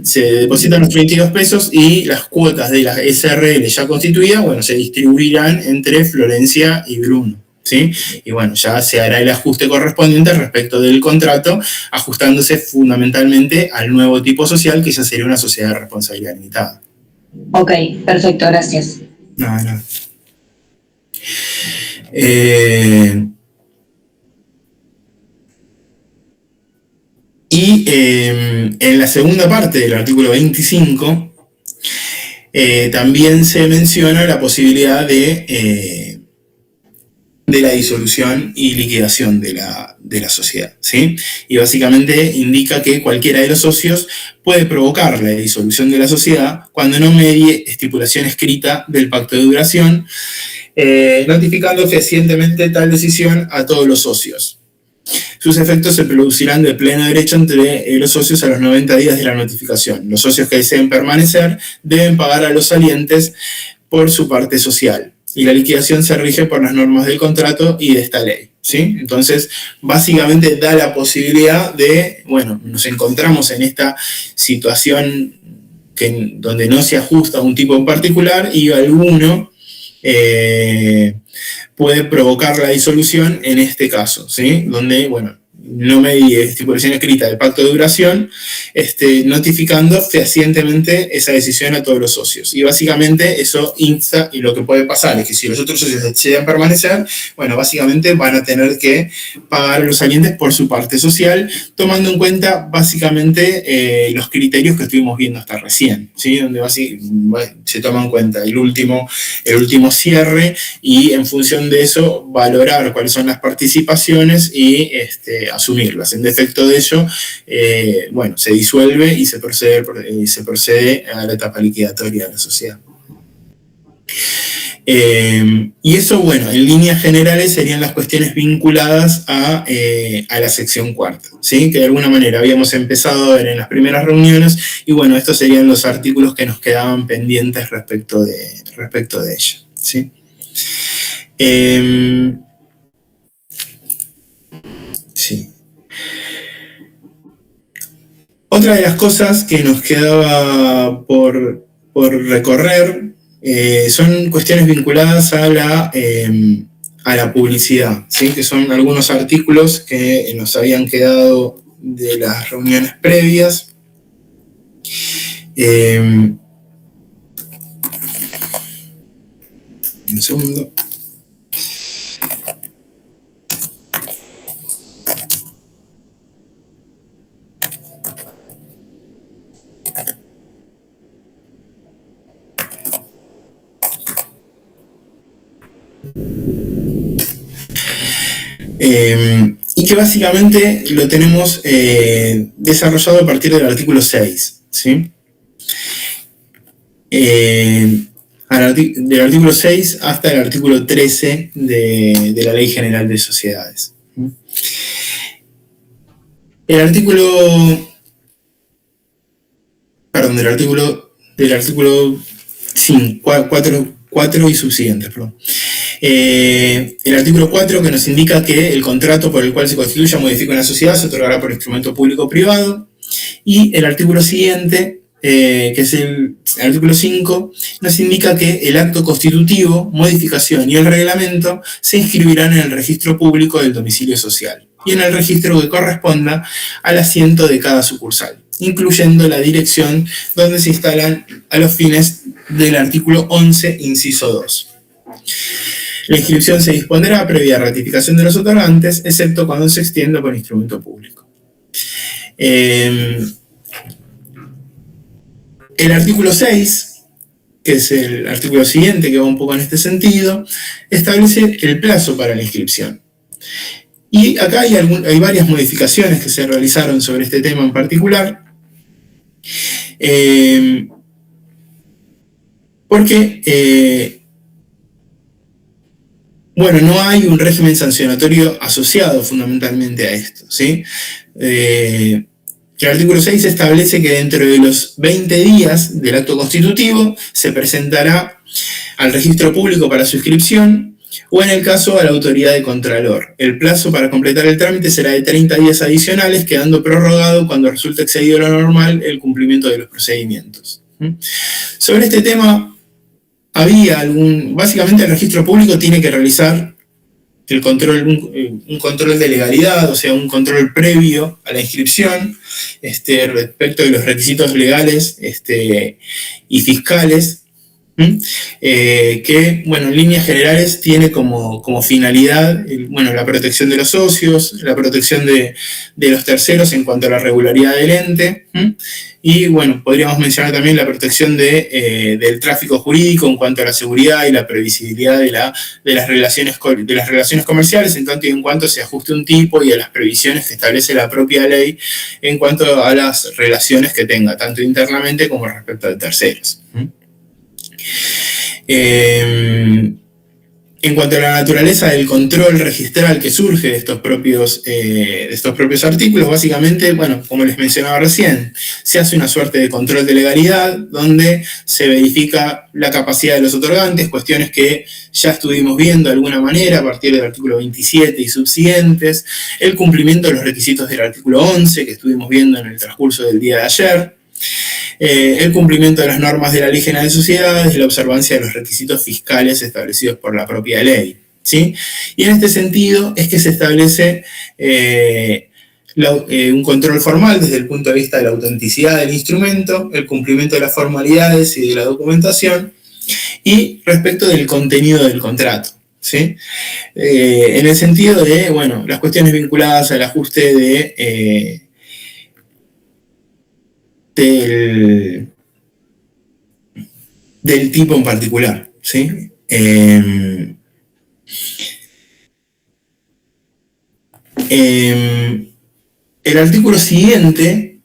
se depositan los 32 pesos y las cuotas de la SRL ya constituida, bueno, se distribuirán entre Florencia y Bruno, ¿sí? Y bueno, ya se hará el ajuste correspondiente respecto del contrato, ajustándose fundamentalmente al nuevo tipo social, que ya sería una sociedad de responsabilidad limitada. Ok, perfecto, gracias. No. En la segunda parte del artículo 25 también se menciona la posibilidad de la disolución y liquidación de la sociedad, ¿sí? Y básicamente indica que cualquiera de los socios puede provocar la disolución de la sociedad cuando no medie estipulación escrita del pacto de duración, notificando fehacientemente tal decisión a todos los socios. Sus efectos se producirán de pleno derecho entre los socios a los 90 días de la notificación. Los socios que deseen permanecer deben pagar a los salientes por su parte social. Y la liquidación se rige por las normas del contrato y de esta ley, ¿sí? Entonces, básicamente da la posibilidad de, bueno, nos encontramos en esta situación donde no se ajusta a un tipo en particular y alguno puede provocar la disolución en este caso, ¿sí? Donde, bueno, no medie estipulación escrita del pacto de duración, notificando fehacientemente esa decisión a todos los socios. Y básicamente eso insta, y lo que puede pasar es que si los otros socios deciden permanecer, bueno, básicamente van a tener que pagar a los salientes por su parte social, tomando en cuenta básicamente los criterios que estuvimos viendo hasta recién, ¿sí? Donde se toma en cuenta el último cierre y en función de eso valorar cuáles son las participaciones y asumirlas. En defecto de ello, bueno, se disuelve y se procede a la etapa liquidatoria de la sociedad. Y eso, bueno, en líneas generales serían las cuestiones vinculadas a la sección cuarta, ¿sí? Que de alguna manera habíamos empezado a ver en las primeras reuniones, y bueno, estos serían los artículos que nos quedaban pendientes respecto de ella, ¿sí? Sí. Otra de las cosas que nos quedaba por recorrer son cuestiones vinculadas a la publicidad, ¿sí? Que son algunos artículos que nos habían quedado de las reuniones previas. Un segundo. Y que básicamente lo tenemos desarrollado a partir del artículo 6, ¿sí? Del artículo 6 hasta el artículo 13 de la Ley General de Sociedades. Del artículo 4 y subsiguientes, perdón. El artículo 4, que nos indica que el contrato por el cual se constituya o modifica una sociedad se otorgará por instrumento público o privado. Y el artículo siguiente, que es el artículo 5, nos indica que el acto constitutivo, modificación y el reglamento se inscribirán en el registro público del domicilio social y en el registro que corresponda al asiento de cada sucursal, incluyendo la dirección donde se instalan a los fines del artículo 11, inciso 2. La inscripción se dispondrá previa ratificación de los otorgantes, excepto cuando se extienda por instrumento público. El artículo 6, que es el artículo siguiente, que va un poco en este sentido, establece el plazo para la inscripción. Y acá hay varias modificaciones que se realizaron sobre este tema en particular, porque bueno, no hay un régimen sancionatorio asociado fundamentalmente a esto, ¿sí? El artículo 6 establece que dentro de los 20 días del acto constitutivo se presentará al registro público para su inscripción o en el caso a la autoridad de contralor. El plazo para completar el trámite será de 30 días adicionales, quedando prorrogado cuando resulte excedido lo normal el cumplimiento de los procedimientos. Sobre este tema, básicamente el registro público tiene que realizar un control de legalidad, o sea, un control previo a la inscripción respecto de los requisitos legales y fiscales, que, bueno, en líneas generales tiene como finalidad, la protección de los socios, la protección de los terceros en cuanto a la regularidad del ente, y, bueno, podríamos mencionar también la protección del tráfico jurídico en cuanto a la seguridad y la previsibilidad de las relaciones comerciales, en tanto y en cuanto se ajuste un tipo y a las previsiones que establece la propia ley en cuanto a las relaciones que tenga, tanto internamente como respecto de terceros. En cuanto a la naturaleza del control registral que surge de estos propios artículos, básicamente, bueno, como les mencionaba recién, se hace una suerte de control de legalidad donde se verifica la capacidad de los otorgantes, cuestiones que ya estuvimos viendo de alguna manera a partir del artículo 27 y subsiguientes, el cumplimiento de los requisitos del artículo 11 que estuvimos viendo en el transcurso del día de ayer, el cumplimiento de las normas de la Ley General de Sociedades y la observancia de los requisitos fiscales establecidos por la propia ley, ¿sí? Y en este sentido es que se establece un control formal desde el punto de vista de la autenticidad del instrumento, el cumplimiento de las formalidades y de la documentación, y respecto del contenido del contrato, ¿sí? En el sentido de, bueno, las cuestiones vinculadas al ajuste del tipo en particular, ¿sí? El artículo siguiente,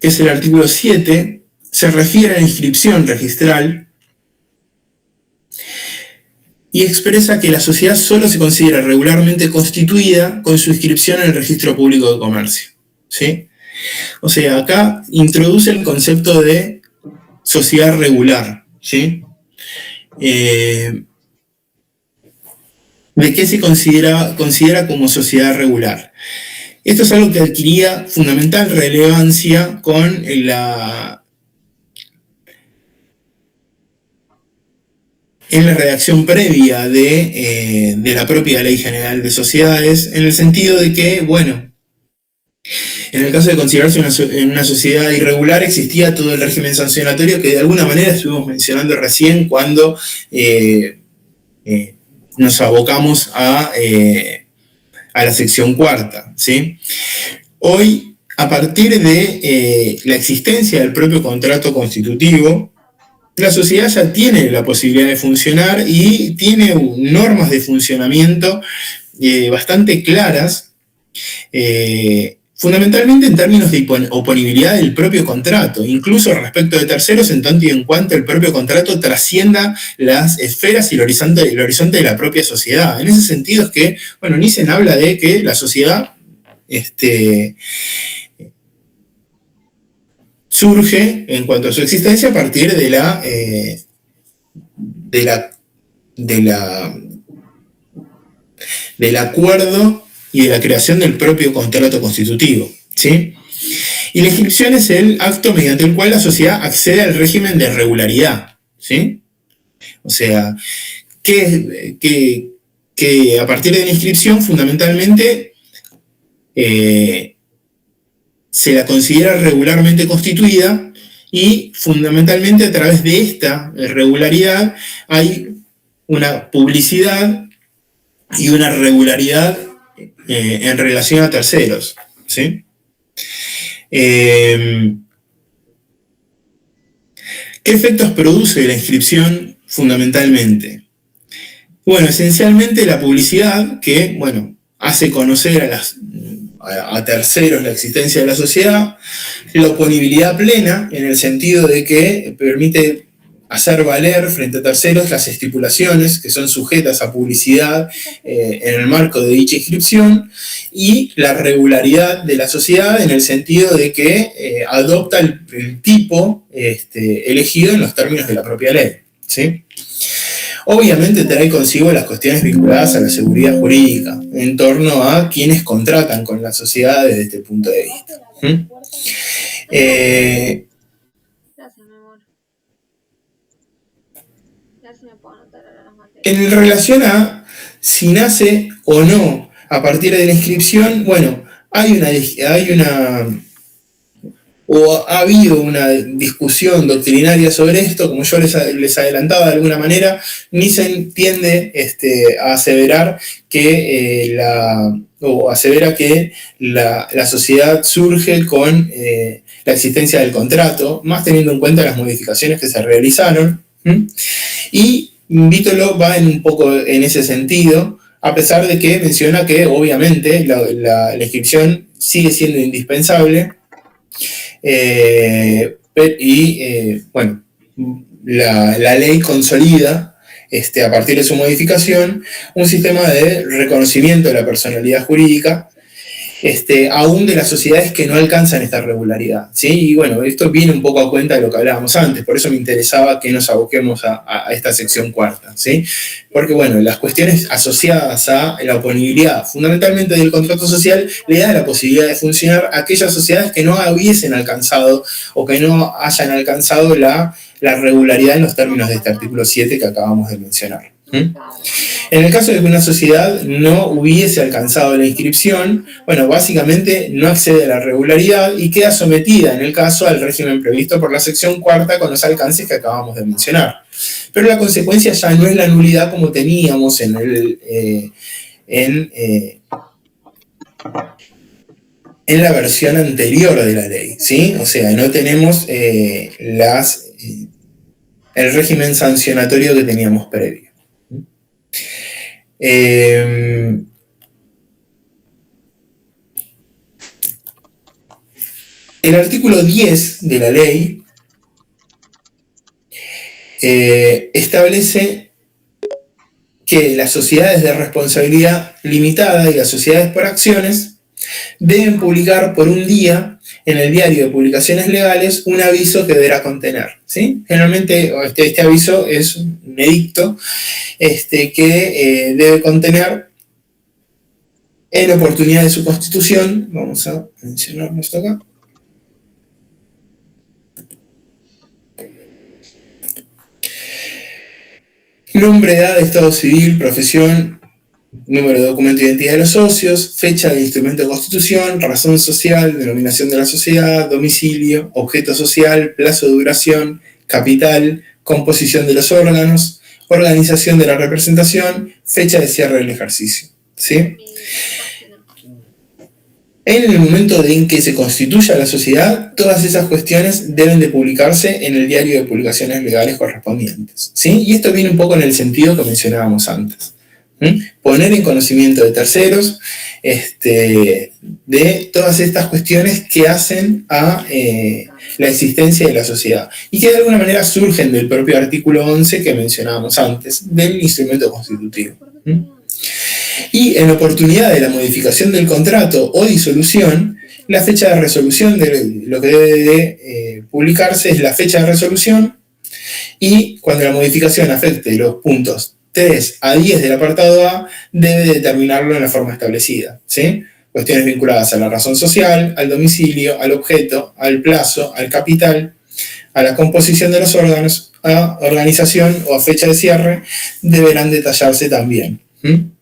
que es el artículo 7, se refiere a la inscripción registral y expresa que la sociedad solo se considera regularmente constituida con su inscripción en el registro público de comercio, ¿sí? O sea, acá introduce el concepto de sociedad regular, ¿sí? ¿De qué se considera como sociedad regular? Esto es algo que adquiría fundamental relevancia con en la redacción previa de la propia Ley General de Sociedades, en el sentido de que, bueno, en el caso de considerarse una sociedad irregular, existía todo el régimen sancionatorio que de alguna manera estuvimos mencionando recién cuando nos abocamos a la sección cuarta, ¿sí? Hoy, a partir de la existencia del propio contrato constitutivo, la sociedad ya tiene la posibilidad de funcionar y tiene normas de funcionamiento bastante claras, fundamentalmente en términos de oponibilidad del propio contrato, incluso respecto de terceros, en tanto y en cuanto el propio contrato trascienda las esferas y el horizonte de la propia sociedad. En ese sentido es que, bueno, Nissen habla de que la sociedad surge en cuanto a su existencia a partir del acuerdo y de la creación del propio contrato constitutivo, ¿sí? Y la inscripción es el acto mediante el cual la sociedad accede al régimen de regularidad, ¿sí? O sea, que a partir de la inscripción fundamentalmente se la considera regularmente constituida y fundamentalmente a través de esta regularidad hay una publicidad y una regularidad en relación a terceros, ¿sí? ¿Qué efectos produce la inscripción fundamentalmente? Bueno, esencialmente la publicidad que, bueno, hace conocer a terceros la existencia de la sociedad, la oponibilidad plena, en el sentido de que permite hacer valer frente a terceros las estipulaciones que son sujetas a publicidad en el marco de dicha inscripción, y la regularidad de la sociedad en el sentido de que adopta el tipo elegido en los términos de la propia ley, ¿sí? Obviamente trae consigo las cuestiones vinculadas a la seguridad jurídica en torno a quienes contratan con la sociedad desde este punto de vista. En relación a si nace o no a partir de la inscripción, bueno, ha habido una discusión doctrinaria sobre esto, como yo les adelantaba de alguna manera. Nielsen tiende a aseverar que la sociedad surge con la existencia del contrato, más teniendo en cuenta las modificaciones que se realizaron, y Vítolo va un poco en ese sentido, a pesar de que menciona que obviamente la inscripción sigue siendo indispensable. Bueno, la ley consolida, a partir de su modificación, un sistema de reconocimiento de la personalidad jurídica, aún de las sociedades que no alcanzan esta regularidad, ¿sí? Y bueno, esto viene un poco a cuenta de lo que hablábamos antes, por eso me interesaba que nos aboquemos a esta sección cuarta, ¿sí? Porque bueno, las cuestiones asociadas a la oponibilidad, fundamentalmente del contrato social, le da la posibilidad de funcionar a aquellas sociedades que no hubiesen alcanzado o que no hayan alcanzado la regularidad en los términos de este artículo 7 que acabamos de mencionar. En el caso de que una sociedad no hubiese alcanzado la inscripción, bueno, básicamente no accede a la regularidad y queda sometida, en el caso, al régimen previsto por la sección cuarta con los alcances que acabamos de mencionar. Pero la consecuencia ya no es la nulidad como teníamos en la versión anterior de la ley, ¿sí? O sea, no tenemos el régimen sancionatorio que teníamos previo. El artículo 10 de la ley establece que las sociedades de responsabilidad limitada y las sociedades por acciones deben publicar por un día en el diario de publicaciones legales un aviso que deberá contener, ¿sí? Generalmente este aviso es un edicto que debe contener, en oportunidad de su constitución, vamos a mencionarlo esto acá, nombre, edad, estado civil, profesión, número de documento de identidad de los socios, fecha del instrumento de constitución, razón social, denominación de la sociedad, domicilio, objeto social, plazo de duración, capital, composición de los órganos, organización de la representación, fecha de cierre del ejercicio, ¿sí? En el momento en que se constituya la sociedad, todas esas cuestiones deben de publicarse en el diario de publicaciones legales correspondientes, ¿sí? Y esto viene un poco en el sentido que mencionábamos antes. Poner en conocimiento de terceros de todas estas cuestiones que hacen a la existencia de la sociedad y que de alguna manera surgen del propio artículo 11 que mencionábamos antes, del instrumento constitutivo. Y en oportunidad de la modificación del contrato o disolución, la fecha de resolución de lo que debe de publicarse es la fecha de resolución, y cuando la modificación afecte los puntos 3 a 10 del apartado A, debe determinarlo en la forma establecida, ¿sí? Cuestiones vinculadas a la razón social, al domicilio, al objeto, al plazo, al capital, a la composición de los órganos, a organización o a fecha de cierre, deberán detallarse también. En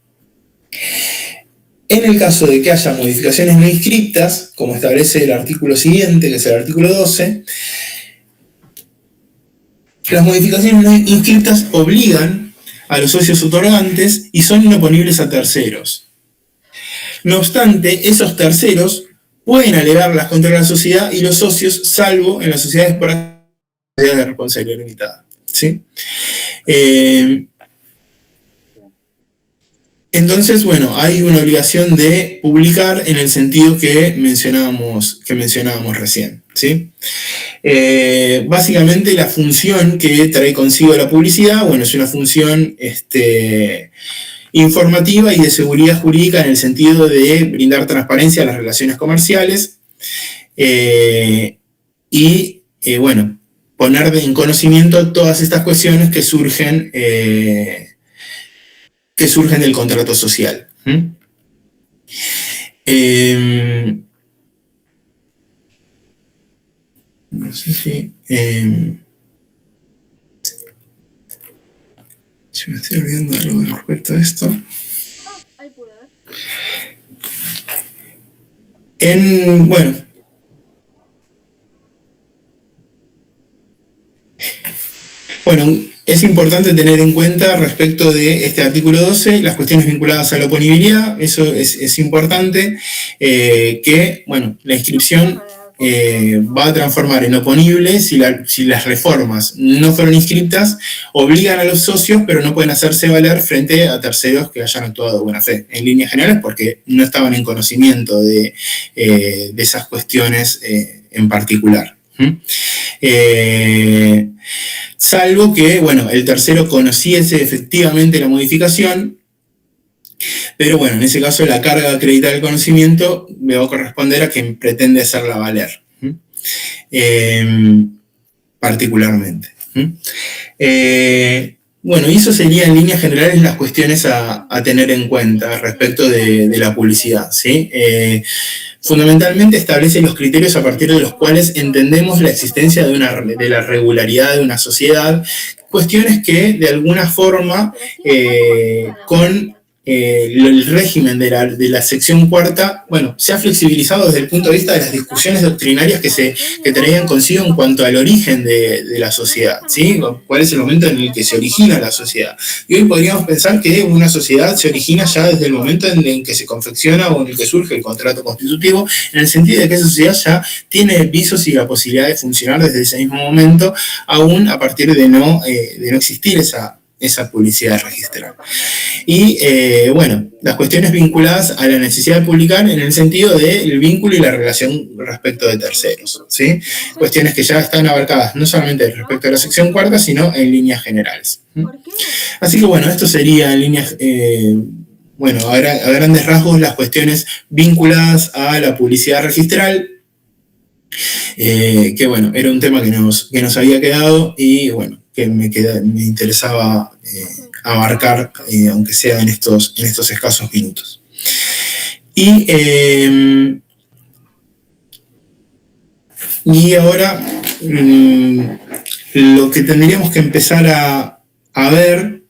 el caso de que haya modificaciones no inscriptas, como establece el artículo siguiente, que es el artículo 12, las modificaciones no inscriptas obligan a los socios otorgantes y son inoponibles a terceros. No obstante, esos terceros pueden alegarlas contra la sociedad y los socios, salvo en las sociedades por de responsabilidad limitada, ¿sí? Entonces, bueno, hay una obligación de publicar en el sentido que mencionábamos recién, ¿sí? Básicamente la función que trae consigo la publicidad, bueno, es una función informativa y de seguridad jurídica en el sentido de brindar transparencia a las relaciones comerciales y, bueno, poner en conocimiento todas estas cuestiones que surgen del contrato social. No sé si me estoy olvidando algo respecto a esto. Ahí pude ver. Bueno. Bueno, es importante tener en cuenta respecto de este artículo 12, las cuestiones vinculadas a la oponibilidad, eso es importante, que, bueno, la inscripción va a transformar en oponible si las reformas no fueron inscritas, obligan a los socios, pero no pueden hacerse valer frente a terceros que hayan actuado de buena fe, en líneas generales, porque no estaban en conocimiento de esas cuestiones en particular. Salvo que, bueno, el tercero conociese efectivamente la modificación, pero bueno, en ese caso la carga de acreditar el conocimiento me va a corresponder a quien pretende hacerla valer, particularmente. Bueno, y eso sería en líneas generales las cuestiones a tener en cuenta respecto de la publicidad, ¿sí? Fundamentalmente establece los criterios a partir de los cuales entendemos la existencia de la regularidad de una sociedad, cuestiones que de alguna forma con el régimen de la sección cuarta, bueno, se ha flexibilizado desde el punto de vista de las discusiones doctrinarias que traían consigo en cuanto al origen de la sociedad, ¿sí? ¿Cuál es el momento en el que se origina la sociedad? Y hoy podríamos pensar que una sociedad se origina ya desde el momento en que se confecciona o en el que surge el contrato constitutivo, en el sentido de que esa sociedad ya tiene visos y la posibilidad de funcionar desde ese mismo momento, aún a partir de no existir esa publicidad registral. Y, bueno, las cuestiones vinculadas a la necesidad de publicar en el sentido del vínculo y la relación respecto de terceros, ¿sí? Cuestiones que ya están abarcadas no solamente respecto a la sección cuarta, sino en líneas generales. Así que, bueno, esto sería en líneas, bueno, a grandes rasgos las cuestiones vinculadas a la publicidad registral, que, bueno, era un tema que nos había quedado y, bueno, que me interesaba abarcar, aunque sea en estos escasos minutos. Y ahora lo que tendríamos que empezar a ver,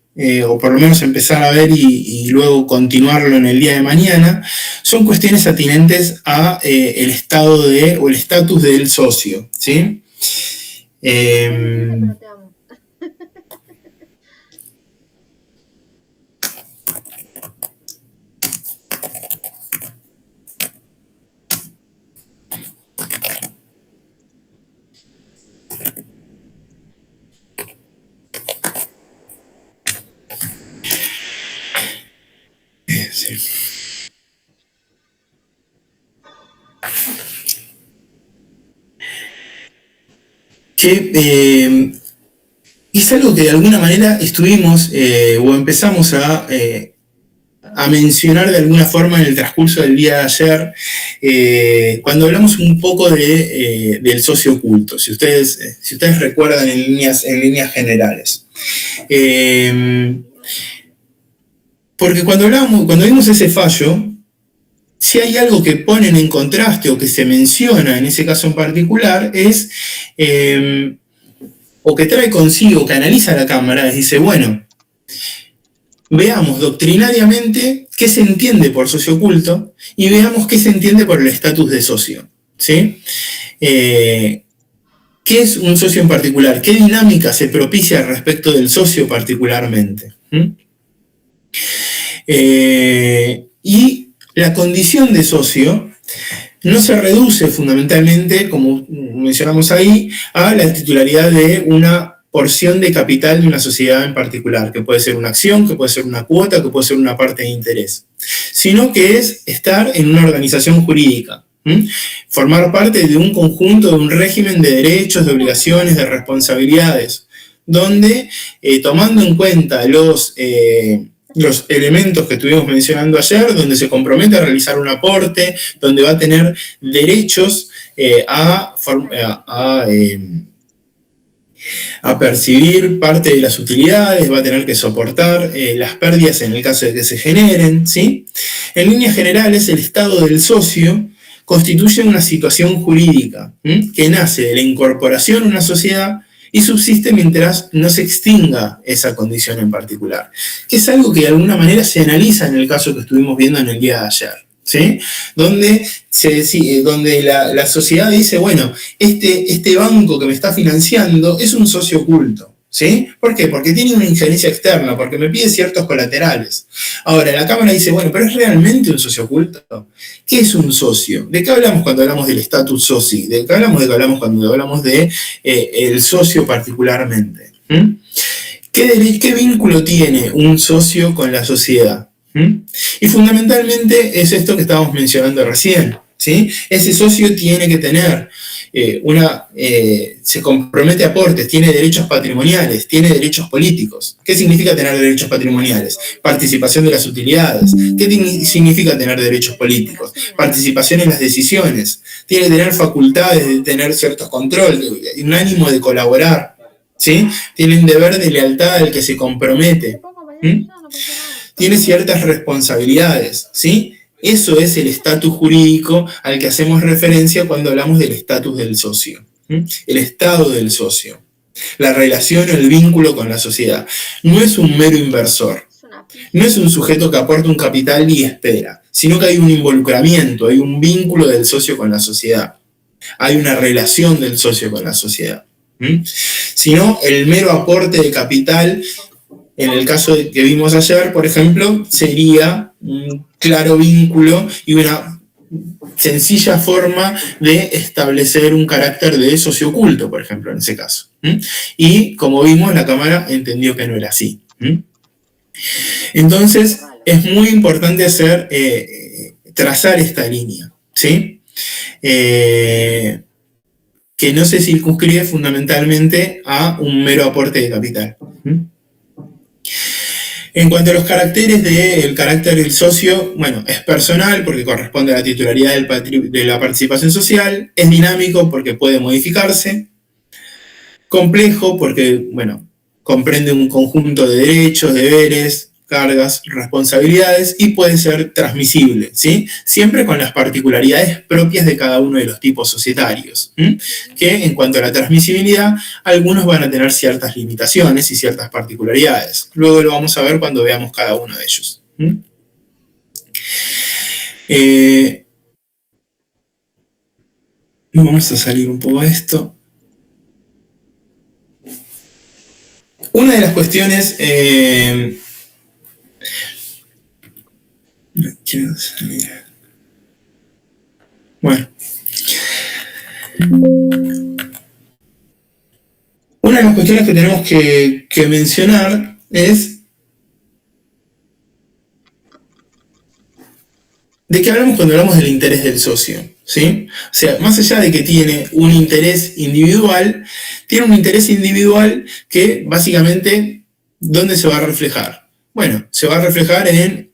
o por lo menos empezar a ver y luego continuarlo en el día de mañana, son cuestiones atinentes a el estado o el estatus del socio, ¿sí? Sí. Que es algo que de alguna manera estuvimos o empezamos a mencionar de alguna forma en el transcurso del día de ayer, cuando hablamos un poco del socio oculto, si ustedes recuerdan en líneas generales. Porque cuando vimos ese fallo, si hay algo que ponen en contraste o que se menciona en ese caso en particular es, o que trae consigo, que analiza la Cámara, dice, bueno, veamos doctrinariamente qué se entiende por socio oculto y veamos qué se entiende por el estatus de socio, ¿sí? ¿Qué es un socio en particular? ¿Qué dinámica se propicia respecto del socio particularmente? Y la condición de socio no se reduce fundamentalmente, como mencionamos ahí, a la titularidad de una porción de capital de una sociedad en particular, que puede ser una acción, que puede ser una cuota, que puede ser una parte de interés, sino que es estar en una organización jurídica, Formar parte de un conjunto, de un régimen de derechos, de obligaciones, de responsabilidades, donde tomando en cuenta los elementos que estuvimos mencionando ayer, donde se compromete a realizar un aporte, donde va a tener derechos a percibir parte de las utilidades, va a tener que soportar las pérdidas en el caso de que se generen, ¿sí? En líneas generales, el estado del socio constituye una situación jurídica que nace de la incorporación a una sociedad y subsiste mientras no se extinga esa condición en particular, que es algo que de alguna manera se analiza en el caso que estuvimos viendo en el día de ayer, ¿sí? Donde la sociedad dice, bueno, este banco que me está financiando es un socio oculto, ¿sí? ¿Por qué? Porque tiene una injerencia externa, porque me pide ciertos colaterales. Ahora, la Cámara dice, bueno, ¿pero es realmente un socio oculto? ¿Qué es un socio? ¿De qué hablamos cuando hablamos del estatus soci? ¿De qué hablamos cuando hablamos de el socio particularmente? ¿Qué vínculo tiene un socio con la sociedad? Y fundamentalmente es esto que estábamos mencionando recién, ¿sí? Ese socio tiene que tener se compromete a aportes, tiene derechos patrimoniales, tiene derechos políticos. ¿Qué significa tener derechos patrimoniales? Participación de las utilidades. ¿Qué significa tener derechos políticos? Participación en las decisiones. Tiene que tener facultades de tener ciertos controles, un ánimo de colaborar, ¿sí? Tiene un deber de lealtad al que se compromete. Tiene ciertas responsabilidades, ¿sí? Eso es el estatus jurídico al que hacemos referencia cuando hablamos del estatus del socio, el estado del socio, la relación o el vínculo con la sociedad. No es un mero inversor, no es un sujeto que aporta un capital y espera, sino que hay un involucramiento, hay un vínculo del socio con la sociedad, hay una relación del socio con la sociedad. Sino el mero aporte de capital, en el caso que vimos ayer, por ejemplo, sería un claro vínculo y una sencilla forma de establecer un carácter de socio oculto, por ejemplo, en ese caso. Y como vimos, la Cámara entendió que no era así. Entonces, es muy importante trazar esta línea, ¿sí? Que no se circunscribe fundamentalmente a un mero aporte de capital. En cuanto a los caracteres del carácter del socio, bueno, es personal porque corresponde a la titularidad de la participación social, es dinámico porque puede modificarse, complejo porque, bueno, comprende un conjunto de derechos, deberes, cargas, responsabilidades y puede ser transmisible, ¿sí? Siempre con las particularidades propias de cada uno de los tipos societarios, que en cuanto a la transmisibilidad, algunos van a tener ciertas limitaciones y ciertas particularidades. Luego lo vamos a ver cuando veamos cada uno de ellos. Vamos a salir un poco de esto. Una de las cuestiones... Bueno. Una de las cuestiones que tenemos que mencionar es de qué hablamos cuando hablamos del interés del socio, ¿sí? O sea, más allá de que tiene un interés individual, tiene un interés individual que básicamente, ¿dónde se va a reflejar? Bueno, se va a reflejar en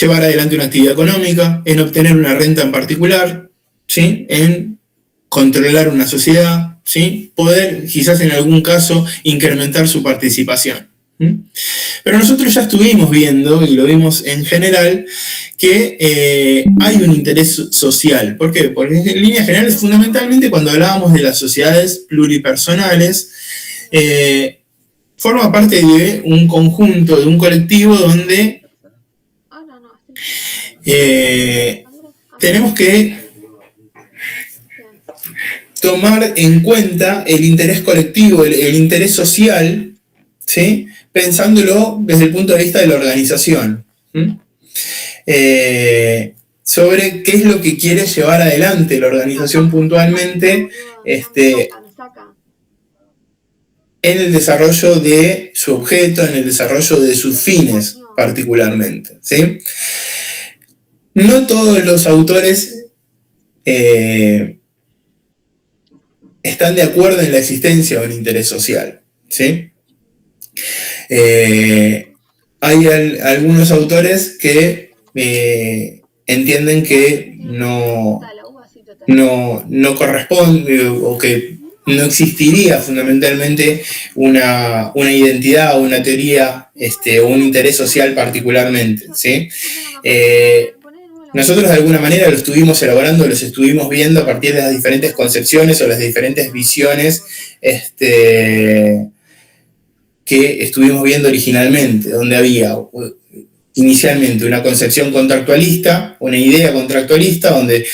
llevar adelante una actividad económica, en obtener una renta en particular, ¿sí? En controlar una sociedad, ¿sí? Poder, quizás en algún caso, incrementar su participación. Pero nosotros ya estuvimos viendo, y lo vimos en general, que hay un interés social. ¿Por qué? Porque en líneas generales, fundamentalmente, cuando hablábamos de las sociedades pluripersonales, forma parte de un conjunto, de un colectivo donde tenemos que tomar en cuenta el interés colectivo, el interés social, ¿sí? Pensándolo desde el punto de vista de la organización, sobre qué es lo que quiere llevar adelante la organización puntualmente en el desarrollo de su objeto, en el desarrollo de sus fines particularmente, ¿sí? no todos los autores están de acuerdo en la existencia de un interés social, ¿sí? Hay algunos autores que entienden que no corresponde o que no existiría fundamentalmente una identidad o una teoría o un interés social particularmente, ¿sí? Nosotros de alguna manera lo estuvimos elaborando, los estuvimos viendo a partir de las diferentes concepciones o las diferentes visiones que estuvimos viendo originalmente, donde había inicialmente una concepción contractualista, una idea contractualista, donde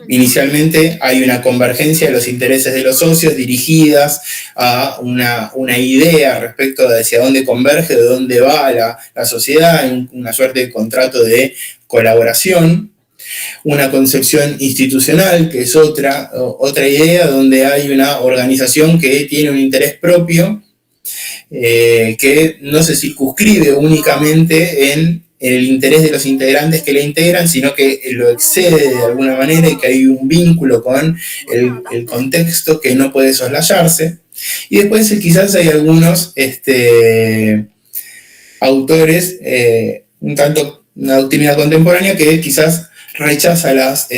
inicialmente hay una convergencia de los intereses de los socios dirigidas a una idea respecto de hacia dónde converge, de dónde va la sociedad, en una suerte de contrato de colaboración. Una concepción institucional, que es otra idea, donde hay una organización que tiene un interés propio, que no se circunscribe únicamente en el interés de los integrantes que la integran, sino que lo excede de alguna manera y que hay un vínculo con el contexto que no puede soslayarse. Y después quizás hay algunos autores, un tanto una doctrina contemporánea, que quizás rechaza las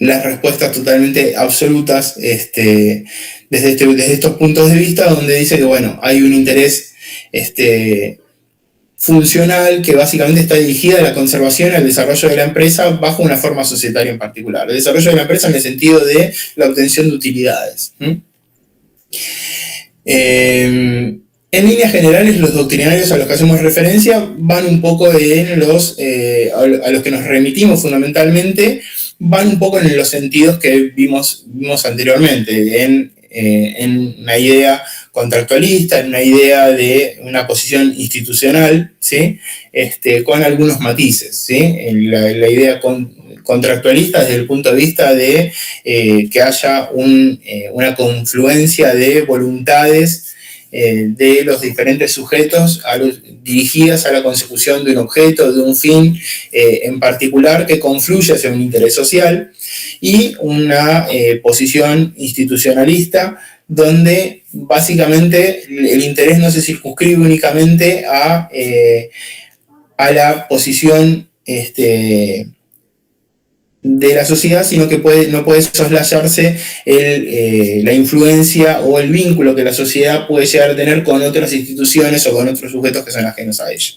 respuestas totalmente absolutas desde estos puntos de vista, donde dice que, bueno, hay un interés funcional que básicamente está dirigida a la conservación y al desarrollo de la empresa bajo una forma societaria en particular. El desarrollo de la empresa en el sentido de la obtención de utilidades. En líneas generales, los doctrinarios a los que hacemos referencia van un poco en a los que nos remitimos fundamentalmente, van un poco en los sentidos que vimos anteriormente, en una idea contractualista, en una idea de una posición institucional, ¿sí? Con algunos matices, ¿sí? La idea contractualista desde el punto de vista de que haya una confluencia de voluntades de los diferentes sujetos dirigidas a la consecución de un objeto, de un fin en particular que confluye hacia un interés social, y una posición institucionalista donde básicamente el interés no se circunscribe únicamente a la posición de la sociedad, sino que no puede soslayarse la influencia o el vínculo que la sociedad puede llegar a tener con otras instituciones o con otros sujetos que son ajenos a ella.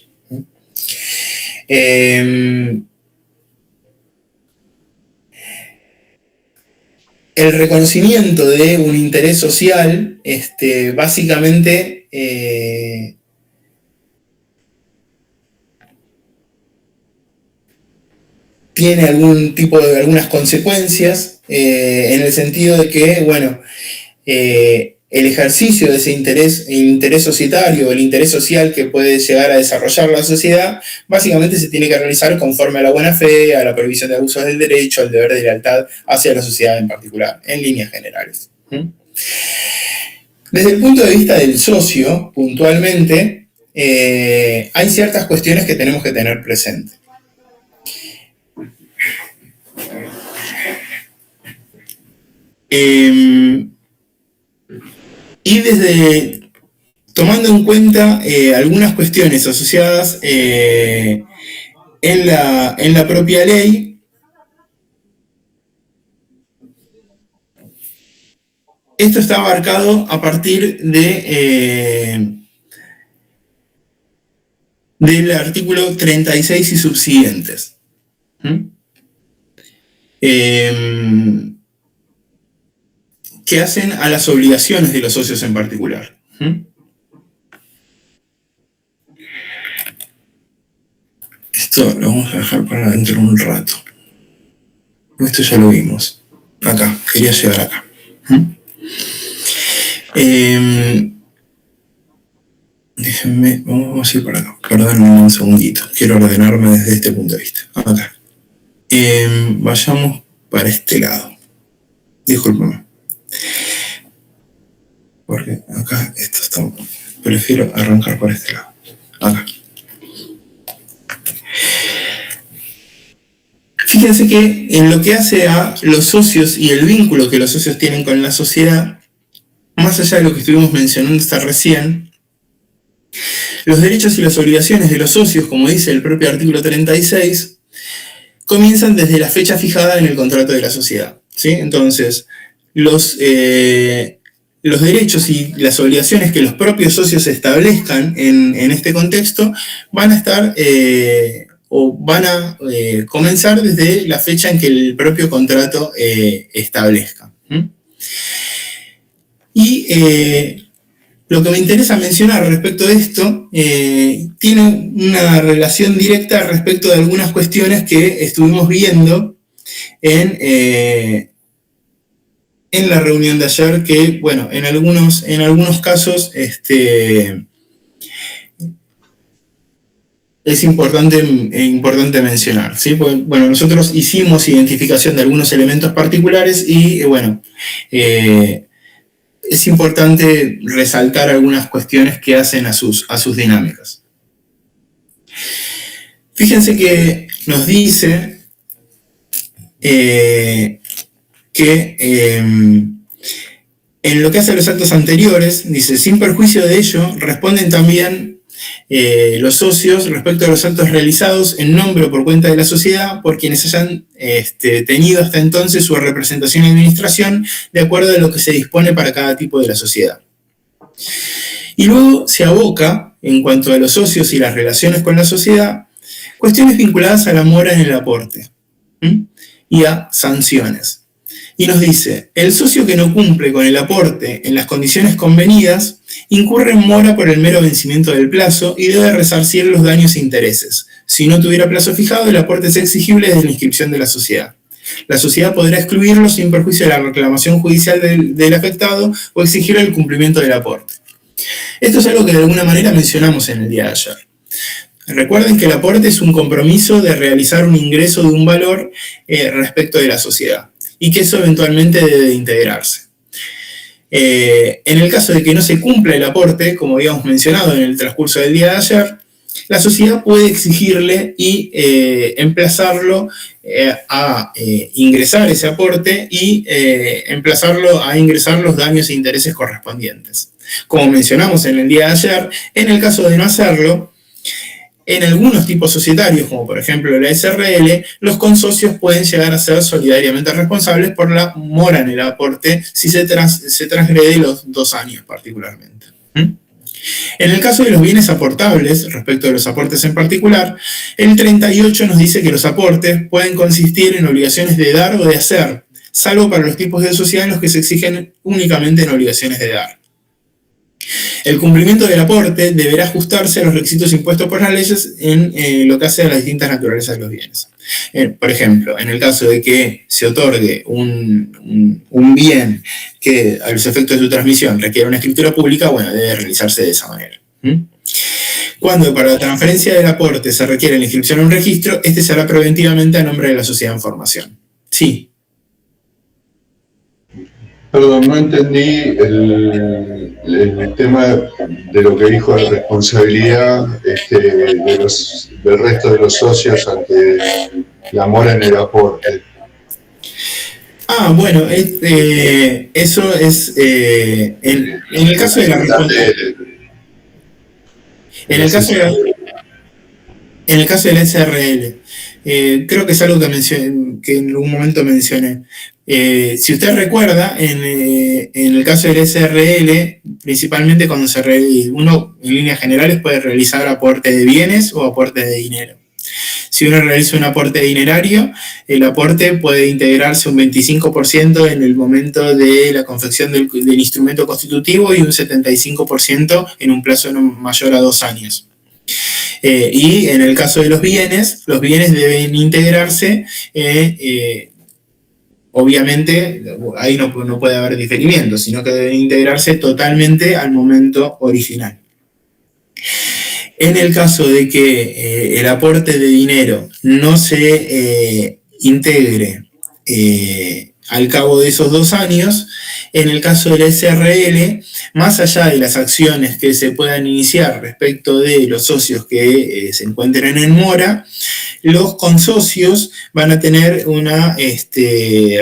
El reconocimiento de un interés social, básicamente tiene algunas consecuencias, en el sentido de que, bueno, el ejercicio de ese interés societario, el interés social que puede llegar a desarrollar la sociedad, básicamente se tiene que realizar conforme a la buena fe, a la prohibición de abusos del derecho, al deber de lealtad hacia la sociedad en particular, en líneas generales. Desde el punto de vista del socio, puntualmente, hay ciertas cuestiones que tenemos que tener presentes. Y tomando en cuenta algunas cuestiones asociadas en la propia ley, esto está abarcado a partir del artículo 36 y subsiguientes. Que hacen a las obligaciones de los socios en particular. Esto lo vamos a dejar para dentro de un rato. Esto ya lo vimos. Acá, quería llegar acá. Déjenme, vamos a ir para acá. Perdónenme un segundito. Quiero ordenarme desde este punto de vista. Acá. Vayamos para este lado. Discúlpame. Porque acá esto está prefiero arrancar por este lado. Acá. Fíjense que en lo que hace a los socios y el vínculo que los socios tienen con la sociedad, más allá de lo que estuvimos mencionando hasta recién, los derechos y las obligaciones de los socios, como dice el propio artículo 36, comienzan desde la fecha fijada en el contrato de la sociedad, ¿sí? Entonces, los derechos y las obligaciones que los propios socios establezcan en este contexto van a estar comenzar desde la fecha en que el propio contrato establezca. Y lo que me interesa mencionar respecto de esto tiene una relación directa respecto de algunas cuestiones que estuvimos viendo en la reunión de ayer, que, bueno, en algunos casos es importante mencionar, ¿sí? Porque, bueno, nosotros hicimos identificación de algunos elementos particulares y, bueno, es importante resaltar algunas cuestiones que hacen a sus dinámicas. Fíjense que nos dice que en lo que hace a los actos anteriores, dice, sin perjuicio de ello, responden también los socios respecto a los actos realizados en nombre o por cuenta de la sociedad por quienes hayan tenido hasta entonces su representación y administración de acuerdo a lo que se dispone para cada tipo de la sociedad. Y luego se aboca, en cuanto a los socios y las relaciones con la sociedad, cuestiones vinculadas a la mora en el aporte y a sanciones. Y nos dice, el socio que no cumple con el aporte en las condiciones convenidas incurre en mora por el mero vencimiento del plazo y debe resarcir los daños e intereses. Si no tuviera plazo fijado, el aporte es exigible desde la inscripción de la sociedad. La sociedad podrá excluirlo sin perjuicio de la reclamación judicial del afectado o exigir el cumplimiento del aporte. Esto es algo que de alguna manera mencionamos en el día de ayer. Recuerden que el aporte es un compromiso de realizar un ingreso de un valor respecto de la sociedad y que eso eventualmente debe integrarse. En el caso de que no se cumpla el aporte, como habíamos mencionado en el transcurso del día de ayer, la sociedad puede exigirle y emplazarlo a ingresar ese aporte y emplazarlo a ingresar los daños e intereses correspondientes. Como mencionamos en el día de ayer, en el caso de no hacerlo, en algunos tipos societarios, como por ejemplo la SRL, los consocios pueden llegar a ser solidariamente responsables por la mora en el aporte si se transgrede los 2 años particularmente. En el caso de los bienes aportables, respecto de los aportes en particular, el 38 nos dice que los aportes pueden consistir en obligaciones de dar o de hacer, salvo para los tipos de sociedad en los que se exigen únicamente en obligaciones de dar. El cumplimiento del aporte deberá ajustarse a los requisitos impuestos por las leyes en lo que hace a las distintas naturalezas de los bienes. Por ejemplo, en el caso de que se otorgue un bien que a los efectos de su transmisión requiere una escritura pública, bueno, debe realizarse de esa manera. Cuando para la transferencia del aporte se requiere la inscripción en un registro, este se hará preventivamente a nombre de la sociedad en formación. Sí. Perdón, no entendí el tema de lo que dijo de responsabilidad del resto de los socios ante la mora en el aporte. Bueno, eso es en el caso de la responsabilidad. En el caso de la SRL, creo que es algo que en algún momento mencioné. Si usted recuerda, en el caso del SRL, principalmente cuando uno en líneas generales puede realizar aporte de bienes o aporte de dinero. Si uno realiza un aporte dinerario, el aporte puede integrarse un 25% en el momento de la confección del instrumento constitutivo y un 75% en un plazo mayor a 2 años. Y en el caso de los bienes deben integrarse, obviamente, ahí no puede haber diferimiento, sino que deben integrarse totalmente al momento original. En el caso de que el aporte de dinero no se integre al cabo de esos 2 años. En el caso de la SRL, más allá de las acciones que se puedan iniciar respecto de los socios que se encuentren en mora, los consocios van a tener una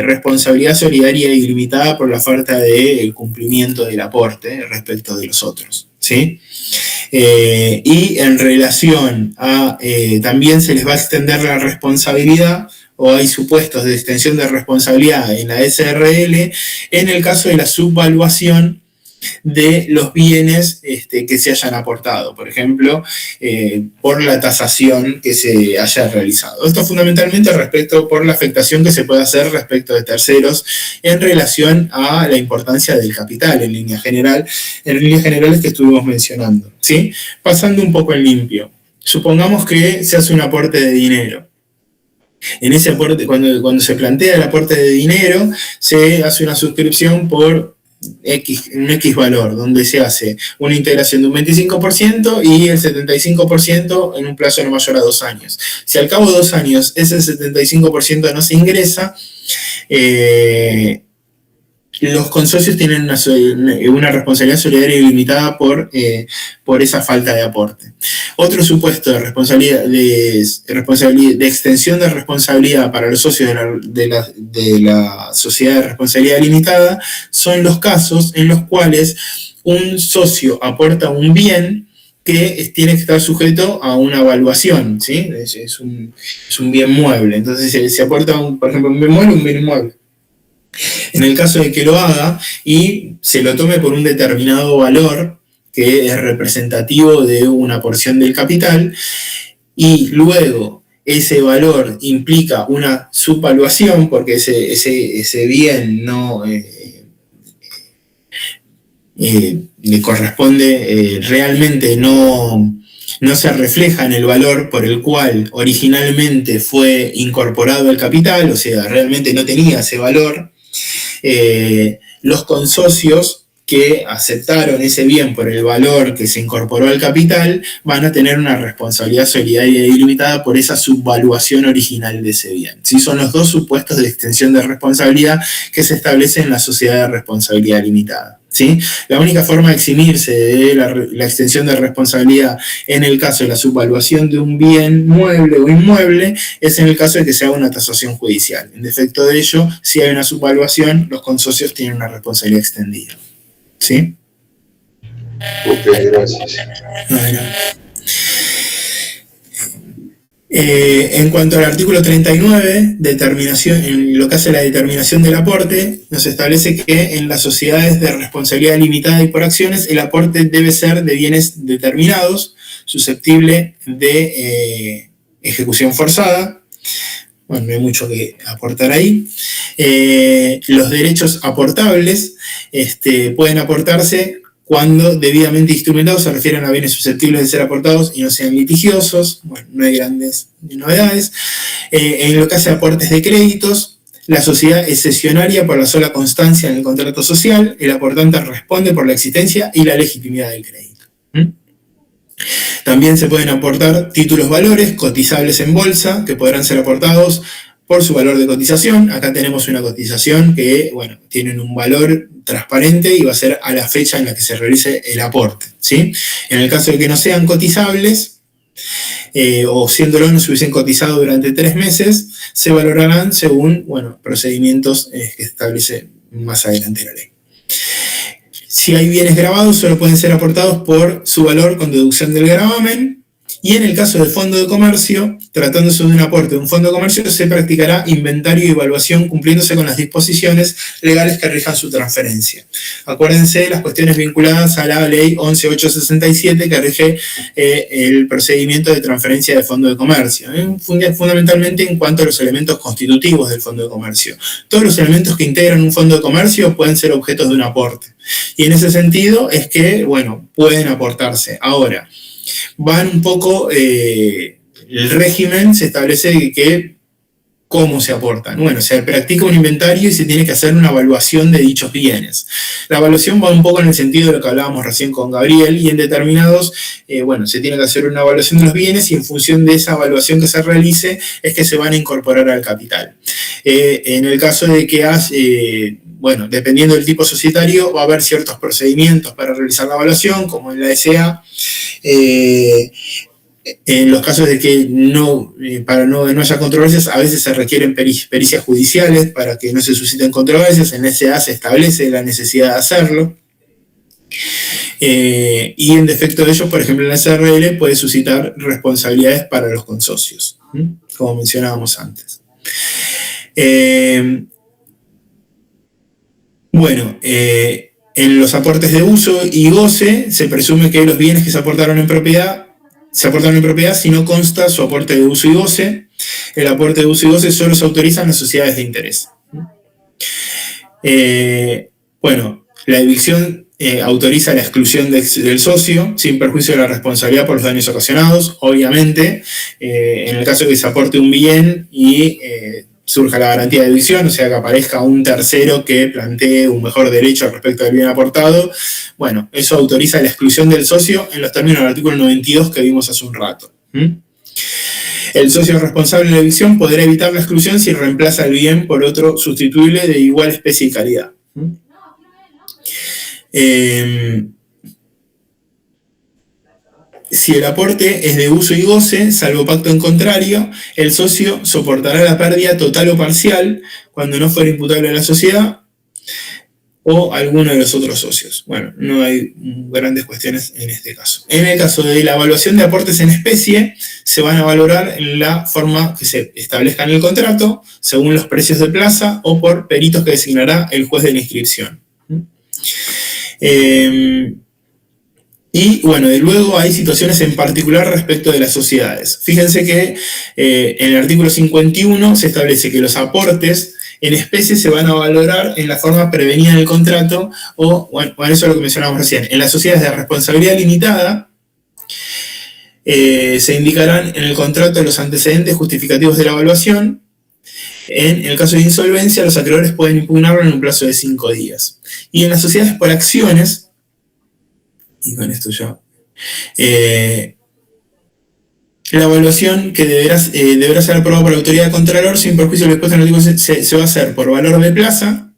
responsabilidad solidaria ilimitada por la falta del cumplimiento del aporte respecto de los otros, ¿sí? Y en relación a, también se les va a extender la responsabilidad, o hay supuestos de extensión de responsabilidad en la SRL en el caso de la subvaluación de los bienes que se hayan aportado, por ejemplo, por la tasación que se haya realizado. Esto fundamentalmente por la afectación que se puede hacer respecto de terceros en relación a la importancia del capital en líneas generales que estuvimos mencionando, ¿sí? Pasando un poco en limpio. Supongamos que se hace un aporte de dinero. En ese aporte, cuando se plantea el aporte de dinero, se hace una suscripción por un X valor, donde se hace una integración de un 25% y el 75% en un plazo no mayor a 2 años. Si al cabo de 2 años ese 75% no se ingresa, los consocios tienen una responsabilidad solidaria ilimitada por esa falta de aporte. Otro supuesto de responsabilidad de extensión de responsabilidad para los socios de la sociedad de responsabilidad limitada son los casos en los cuales un socio aporta un bien que tiene que estar sujeto a una evaluación, ¿sí? Es un bien mueble. Entonces se aporta, por ejemplo, un bien mueble. En el caso de que lo haga y se lo tome por un determinado valor que es representativo de una porción del capital, y luego ese valor implica una subvaluación porque ese bien no le corresponde, realmente no se refleja en el valor por el cual originalmente fue incorporado el capital, o sea, realmente no tenía ese valor. Los consocios que aceptaron ese bien por el valor que se incorporó al capital van a tener una responsabilidad solidaria ilimitada por esa subvaluación original de ese bien. ¿Sí? Son los 2 supuestos de extensión de responsabilidad que se establecen en la sociedad de responsabilidad limitada. ¿Sí? La única forma de eximirse de la extensión de responsabilidad en el caso de la subvaluación de un bien mueble o inmueble es en el caso de que se haga una tasación judicial. En defecto de ello, si hay una subvaluación, los consocios tienen una responsabilidad extendida. ¿Sí? Ok, gracias. Bueno. En cuanto al artículo 39, en lo que hace la determinación del aporte, nos establece que en las sociedades de responsabilidad limitada y por acciones, el aporte debe ser de bienes determinados, susceptible de ejecución forzada. Bueno, no hay mucho que aportar ahí. Los derechos aportables pueden aportarse cuando debidamente instrumentados se refieren a bienes susceptibles de ser aportados y no sean litigiosos. Bueno, no hay grandes novedades. En lo que hace a aportes de créditos, la sociedad es cesionaria por la sola constancia en el contrato social. El aportante responde por la existencia y la legitimidad del crédito. También se pueden aportar títulos valores cotizables en bolsa que podrán ser aportados por su valor de cotización. Acá tenemos una cotización que, bueno, tienen un valor transparente y va a ser a la fecha en la que se realice el aporte, ¿sí? En el caso de que no sean cotizables, o siéndolo no se hubiesen cotizado durante 3 meses, se valorarán según, bueno, procedimientos que establece más adelante la ley. Si hay bienes grabados, solo pueden ser aportados por su valor con deducción del gravamen. Y en el caso del fondo de comercio, tratándose de un aporte de un fondo de comercio, se practicará inventario y evaluación cumpliéndose con las disposiciones legales que rijan su transferencia. Acuérdense de las cuestiones vinculadas a la ley 11.867 que rige el procedimiento de transferencia de fondo de comercio, fundamentalmente en cuanto a los elementos constitutivos del fondo de comercio. Todos los elementos que integran un fondo de comercio pueden ser objetos de un aporte. Y en ese sentido es que, bueno, pueden aportarse. Ahora, van un poco, el régimen se establece que ¿cómo se aportan? Bueno, se practica un inventario y se tiene que hacer una evaluación de dichos bienes. La evaluación va un poco en el sentido de lo que hablábamos recién con Gabriel, y en determinados, bueno, se tiene que hacer una evaluación de los bienes y en función de esa evaluación que se realice es que se van a incorporar al capital. En el caso de que bueno, dependiendo del tipo societario, va a haber ciertos procedimientos para realizar la evaluación, como en la SA. En los casos de que para no haya controversias, a veces se requieren pericias judiciales para que no se susciten controversias. En la SA se establece la necesidad de hacerlo. Y en defecto de ello, por ejemplo, en la SRL puede suscitar responsabilidades para los consocios, como mencionábamos antes. Bueno, en los aportes de uso y goce se presume que los bienes que se aportaron en propiedad si no consta su aporte de uso y goce. El aporte de uso y goce solo se autoriza en las sociedades de interés. Bueno, la evicción autoriza la exclusión del socio sin perjuicio de la responsabilidad por los daños ocasionados. Obviamente, en el caso de que se aporte un bien y surja la garantía de evicción, o sea que aparezca un tercero que plantee un mejor derecho respecto del bien aportado, bueno, eso autoriza la exclusión del socio en los términos del artículo 92 que vimos hace un rato. El socio responsable de la evicción podrá evitar la exclusión si reemplaza el bien por otro sustituible de igual especie y calidad. Si el aporte es de uso y goce, salvo pacto en contrario, el socio soportará la pérdida total o parcial cuando no fuera imputable a la sociedad o a alguno de los otros socios. Bueno, no hay grandes cuestiones en este caso. En el caso de la evaluación de aportes en especie, se van a valorar en la forma que se establezca en el contrato, según los precios de plaza o por peritos que designará el juez de la inscripción. Y bueno, de luego hay situaciones en particular respecto de las sociedades. Fíjense que en el artículo 51 se establece que los aportes en especie se van a valorar en la forma prevenida en el contrato o, bueno, eso es lo que mencionábamos recién. En las sociedades de responsabilidad limitada se indicarán en el contrato los antecedentes justificativos de la evaluación. En el caso de insolvencia, los acreedores pueden impugnarlo en un plazo de 5 días. Y en las sociedades por acciones, y con esto ya, la evaluación que deberá ser aprobada por la autoridad de Contralor sin perjuicio de lo expuesto en el artículo se va a hacer por valor de plaza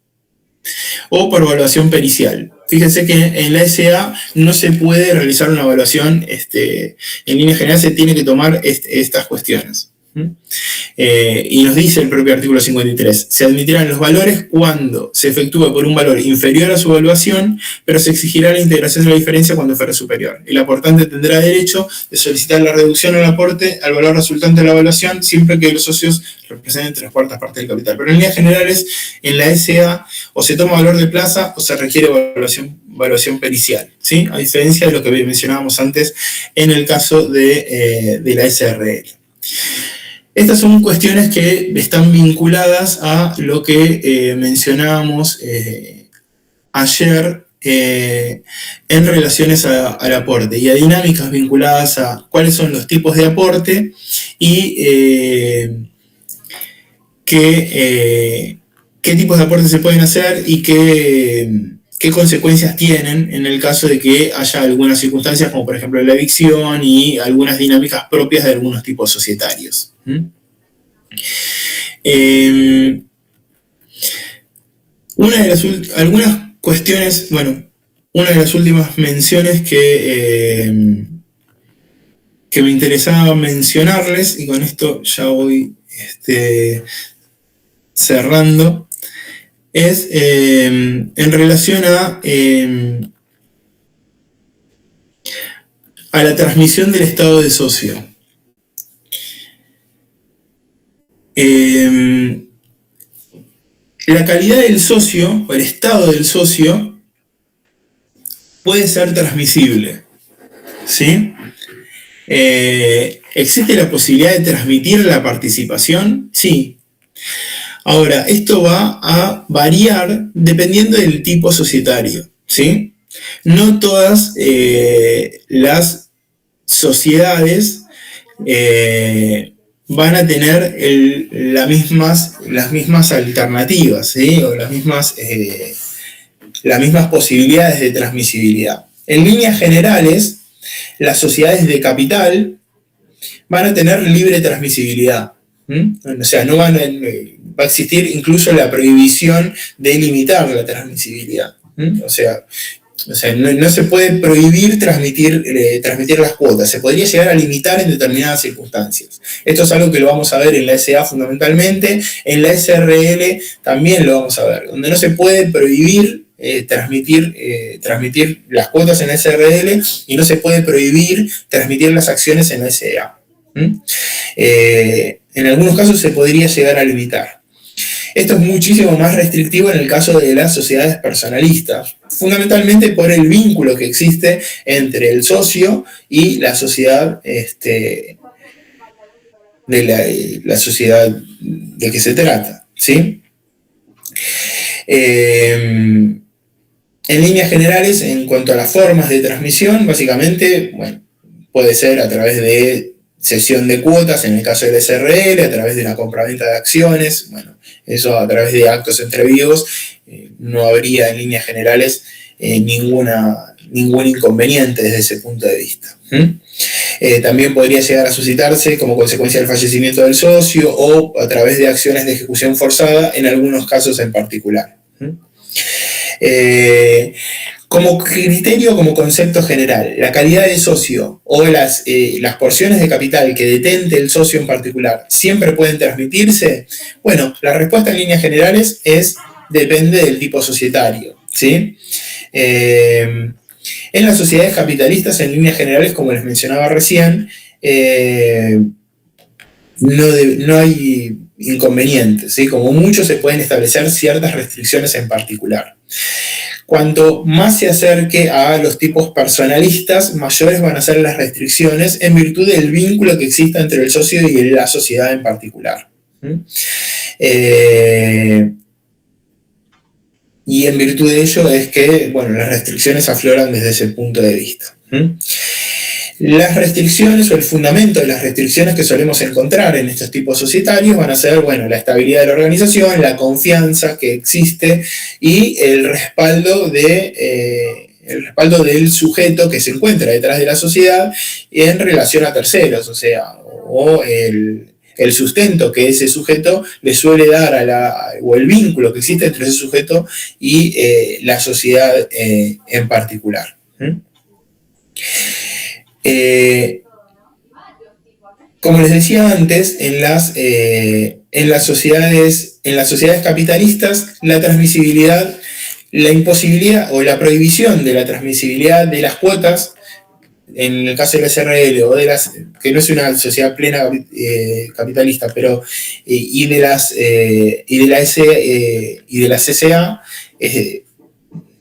o por evaluación pericial. Fíjense que en la SA no se puede realizar una evaluación, en línea general se tiene que tomar estas cuestiones. Y nos dice el propio artículo 53, se admitirán los valores cuando se efectúe por un valor inferior a su evaluación, pero se exigirá la integración de la diferencia cuando fuera superior. El aportante tendrá derecho de solicitar la reducción al aporte al valor resultante de la evaluación siempre que los socios representen 3/4 partes del capital. Pero en líneas generales, en la SA o se toma valor de plaza o se requiere evaluación pericial, ¿sí? A diferencia de lo que mencionábamos antes en el caso de la SRL. Estas son cuestiones que están vinculadas a lo que mencionábamos ayer en relaciones al aporte y a dinámicas vinculadas a cuáles son los tipos de aporte y qué tipos de aportes se pueden hacer y qué consecuencias tienen en el caso de que haya algunas circunstancias, como por ejemplo la evicción y algunas dinámicas propias de algunos tipos societarios. Algunas cuestiones, bueno, una de las últimas menciones que me interesaba mencionarles, y con esto ya voy cerrando, es en relación a la transmisión del estado de socio. La calidad del socio, o el estado del socio, puede ser transmisible, ¿sí? ¿Existe la posibilidad de transmitir la participación? Sí. Ahora, esto va a variar dependiendo del tipo societario, ¿sí? No todas las sociedades van a tener las mismas alternativas, ¿sí? O las mismas posibilidades de transmisibilidad. En líneas generales, las sociedades de capital van a tener libre transmisibilidad. O sea, no van va a existir incluso la prohibición de limitar la transmisibilidad. O sea, no se puede prohibir transmitir las cuotas, se podría llegar a limitar en determinadas circunstancias. Esto es algo que lo vamos a ver en la SA fundamentalmente, en la SRL también lo vamos a ver, donde no se puede prohibir transmitir las cuotas en la SRL y no se puede prohibir transmitir las acciones en la SA. En algunos casos se podría llegar a limitar. Esto es muchísimo más restrictivo en el caso de las sociedades personalistas, fundamentalmente por el vínculo que existe entre el socio y la sociedad, de la sociedad de que se trata, ¿sí? En líneas generales, en cuanto a las formas de transmisión, básicamente, bueno, puede ser a través de cesión de cuotas, en el caso del SRL, a través de la compraventa de acciones, bueno, eso a través de actos entre vivos, no habría en líneas generales ningún inconveniente desde ese punto de vista. También podría llegar a suscitarse como consecuencia del fallecimiento del socio o a través de acciones de ejecución forzada en algunos casos en particular. Como criterio, como concepto general, la calidad de socio o las porciones de capital que detente el socio en particular siempre pueden transmitirse. Bueno, la respuesta en líneas generales depende del tipo societario, ¿sí? En las sociedades capitalistas, en líneas generales, como les mencionaba recién, no hay inconvenientes, ¿sí? Como mucho se pueden establecer ciertas restricciones en particular. Cuanto más se acerque a los tipos personalistas, mayores van a ser las restricciones en virtud del vínculo que exista entre el socio y la sociedad en particular. Y en virtud de ello es que, bueno, las restricciones afloran desde ese punto de vista. Las restricciones o el fundamento de las restricciones que solemos encontrar en estos tipos societarios van a ser, bueno, la estabilidad de la organización, la confianza que existe y el respaldo del sujeto que se encuentra detrás de la sociedad en relación a terceros, o sea, o el sustento que ese sujeto le suele dar o el vínculo que existe entre ese sujeto y la sociedad en particular. Como les decía antes, en las sociedades capitalistas, la transmisibilidad, la imposibilidad o la prohibición de la transmisibilidad de las cuotas, en el caso del SRL o que no es una sociedad plena capitalista, pero y de la CCA,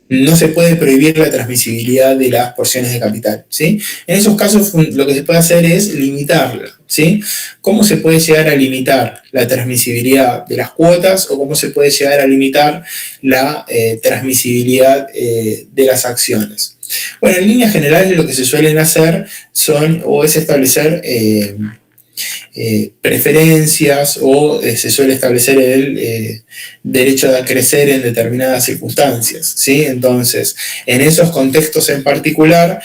no se puede prohibir la transmisibilidad de las porciones de capital, ¿sí? En esos casos lo que se puede hacer es limitarla, ¿sí? ¿Cómo se puede llegar a limitar la transmisibilidad de las cuotas o cómo se puede llegar a limitar la transmisibilidad de las acciones? Bueno, en líneas generales lo que se suelen hacer es establecer preferencias o se suele establecer el derecho a crecer en determinadas circunstancias, ¿sí? Entonces, en esos contextos en particular,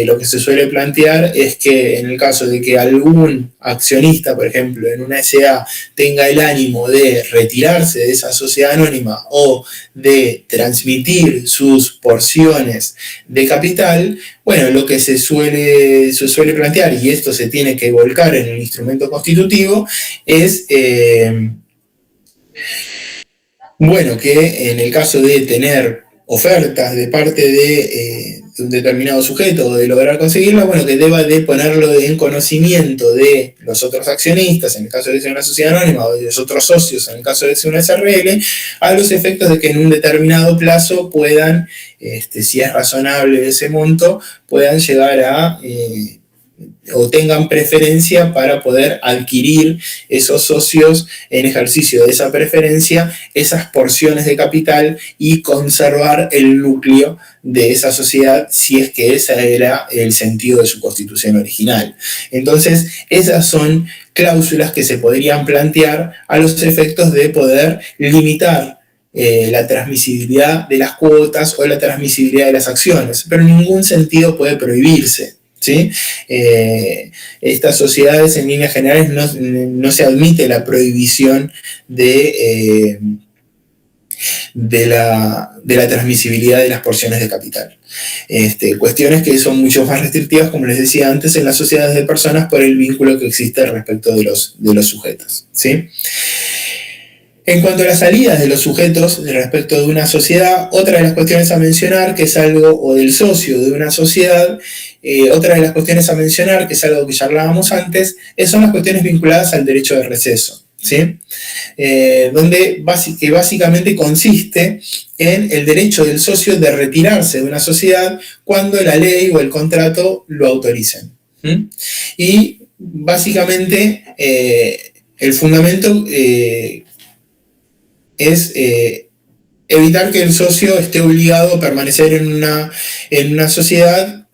lo que se suele plantear es que en el caso de que algún accionista, por ejemplo, en una SA tenga el ánimo de retirarse de esa sociedad anónima o de transmitir sus porciones de capital, bueno, lo que se suele plantear, y esto se tiene que volcar en el instrumento constitutivo, es bueno, que en el caso de tener ofertas de parte de un determinado sujeto o de lograr conseguirlo, bueno, que deba de ponerlo en conocimiento de los otros accionistas, en el caso de ser una sociedad anónima, o de los otros socios, en el caso de ser una SRL, a los efectos de que en un determinado plazo puedan, si es razonable ese monto, puedan llegar a o tengan preferencia para poder adquirir esos socios en ejercicio de esa preferencia, esas porciones de capital y conservar el núcleo de esa sociedad si es que ese era el sentido de su constitución original. Entonces, esas son cláusulas que se podrían plantear a los efectos de poder limitar la transmisibilidad de las cuotas o la transmisibilidad de las acciones, pero en ningún sentido puede prohibirse. ¿sí? Estas sociedades en líneas generales no se admite la prohibición de la transmisibilidad de las porciones de capital. Cuestiones que son mucho más restrictivas, como les decía antes, en las sociedades de personas por el vínculo que existe respecto de los sujetos, ¿sí? En cuanto a las salidas de los sujetos respecto de una sociedad, otra de las cuestiones a mencionar, que es algo, o del socio de una sociedad, otra de las cuestiones a mencionar, que es algo que ya hablábamos antes, son las cuestiones vinculadas al derecho de receso, ¿sí? Que básicamente consiste en el derecho del socio de retirarse de una sociedad cuando la ley o el contrato lo autoricen. Y básicamente el fundamento es evitar que el socio esté obligado a permanecer en una sociedad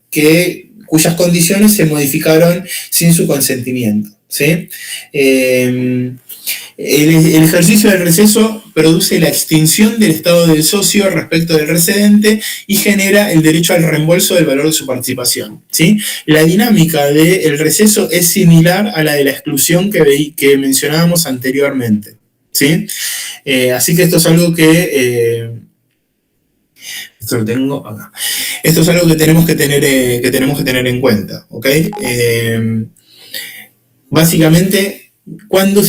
cuyas condiciones se modificaron sin su consentimiento, ¿sí? El ejercicio del receso produce la extinción del estado del socio respecto del recedente y genera el derecho al reembolso del valor de su participación, ¿sí? La dinámica del receso es similar a la de la exclusión que mencionábamos anteriormente, ¿sí? Así que esto es algo que... esto lo tengo acá. Esto es algo que tenemos que tener en cuenta, ¿ok? Básicamente, ¿cuándo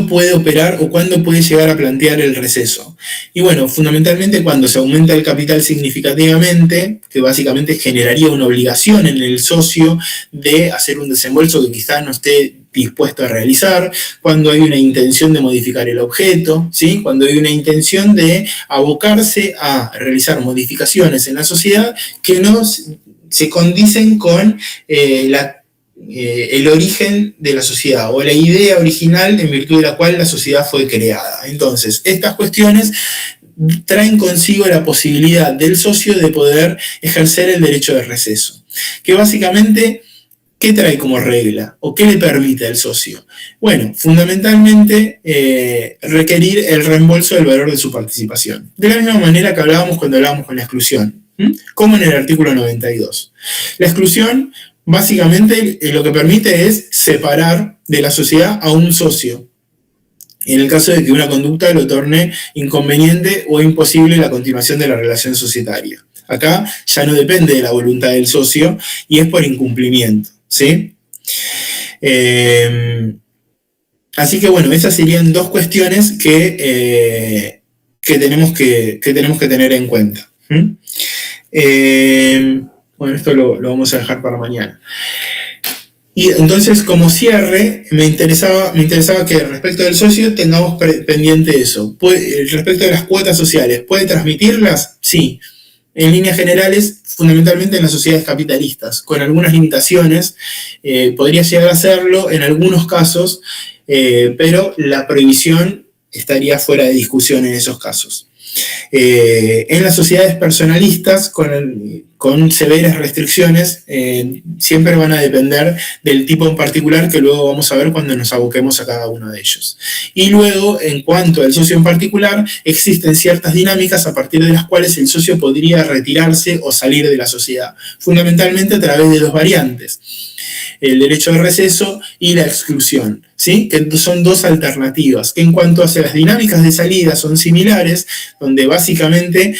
puede operar o cuándo puede llegar a plantear el receso? Y bueno, fundamentalmente cuando se aumenta el capital significativamente, que básicamente generaría una obligación en el socio de hacer un desembolso que quizás no esté dispuesto a realizar, cuando hay una intención de modificar el objeto, ¿sí? Cuando hay una intención de abocarse a realizar modificaciones en la sociedad que no se condicen con el origen de la sociedad o la idea original en virtud de la cual la sociedad fue creada. Entonces, estas cuestiones traen consigo la posibilidad del socio de poder ejercer el derecho de receso, que básicamente, ¿qué trae como regla? ¿O qué le permite al socio? Bueno, fundamentalmente requerir el reembolso del valor de su participación. De la misma manera que hablábamos cuando hablábamos con la exclusión, como en el artículo 92. La exclusión básicamente lo que permite es separar de la sociedad a un socio, en el caso de que una conducta lo torne inconveniente o imposible la continuación de la relación societaria. Acá ya no depende de la voluntad del socio y es por incumplimiento, ¿sí? Así que bueno, esas serían dos cuestiones que tenemos que tener en cuenta. Bueno, esto lo vamos a dejar para mañana. Y entonces, como cierre, me interesaba que respecto del socio tengamos pendiente eso. Respecto de las cuotas sociales, ¿puede transmitirlas? Sí. En líneas generales, fundamentalmente en las sociedades capitalistas, con algunas limitaciones, podría llegar a hacerlo en algunos casos, pero la prohibición estaría fuera de discusión en esos casos. En las sociedades personalistas, con severas restricciones, siempre van a depender del tipo en particular que luego vamos a ver cuando nos aboquemos a cada uno de ellos. Y luego, en cuanto al socio en particular, existen ciertas dinámicas a partir de las cuales el socio podría retirarse o salir de la sociedad, fundamentalmente a través de dos variantes: el derecho de receso y la exclusión, ¿sí? Que son dos alternativas, que en cuanto a las dinámicas de salida son similares, donde básicamente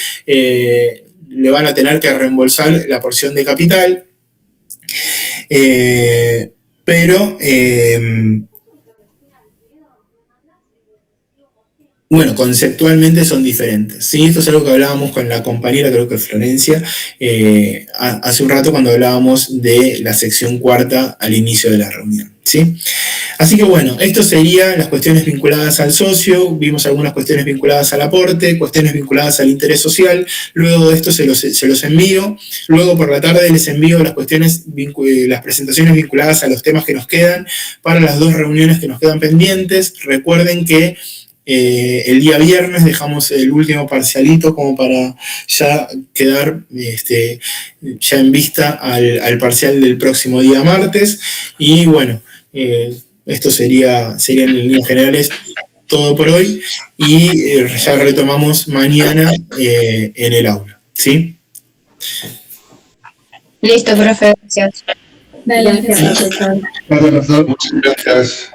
le van a tener que reembolsar la porción de capital, pero bueno, conceptualmente son diferentes, ¿sí? Esto es algo que hablábamos con la compañera, creo que Florencia, hace un rato cuando hablábamos de la sección cuarta al inicio de la reunión, ¿sí? Así que bueno, esto serían las cuestiones vinculadas al socio, vimos algunas cuestiones vinculadas al aporte, cuestiones vinculadas al interés social, luego de esto se los envío, luego por la tarde les envío las presentaciones vinculadas a los temas que nos quedan para las dos reuniones que nos quedan pendientes. Recuerden que el día viernes dejamos el último parcialito como para ya quedar ya en vista al parcial del próximo día martes. Y bueno, esto sería en líneas generales todo por hoy y ya retomamos mañana en el aula, ¿sí? Listo, profe, gracias. Gracias, profesor. Muchas gracias.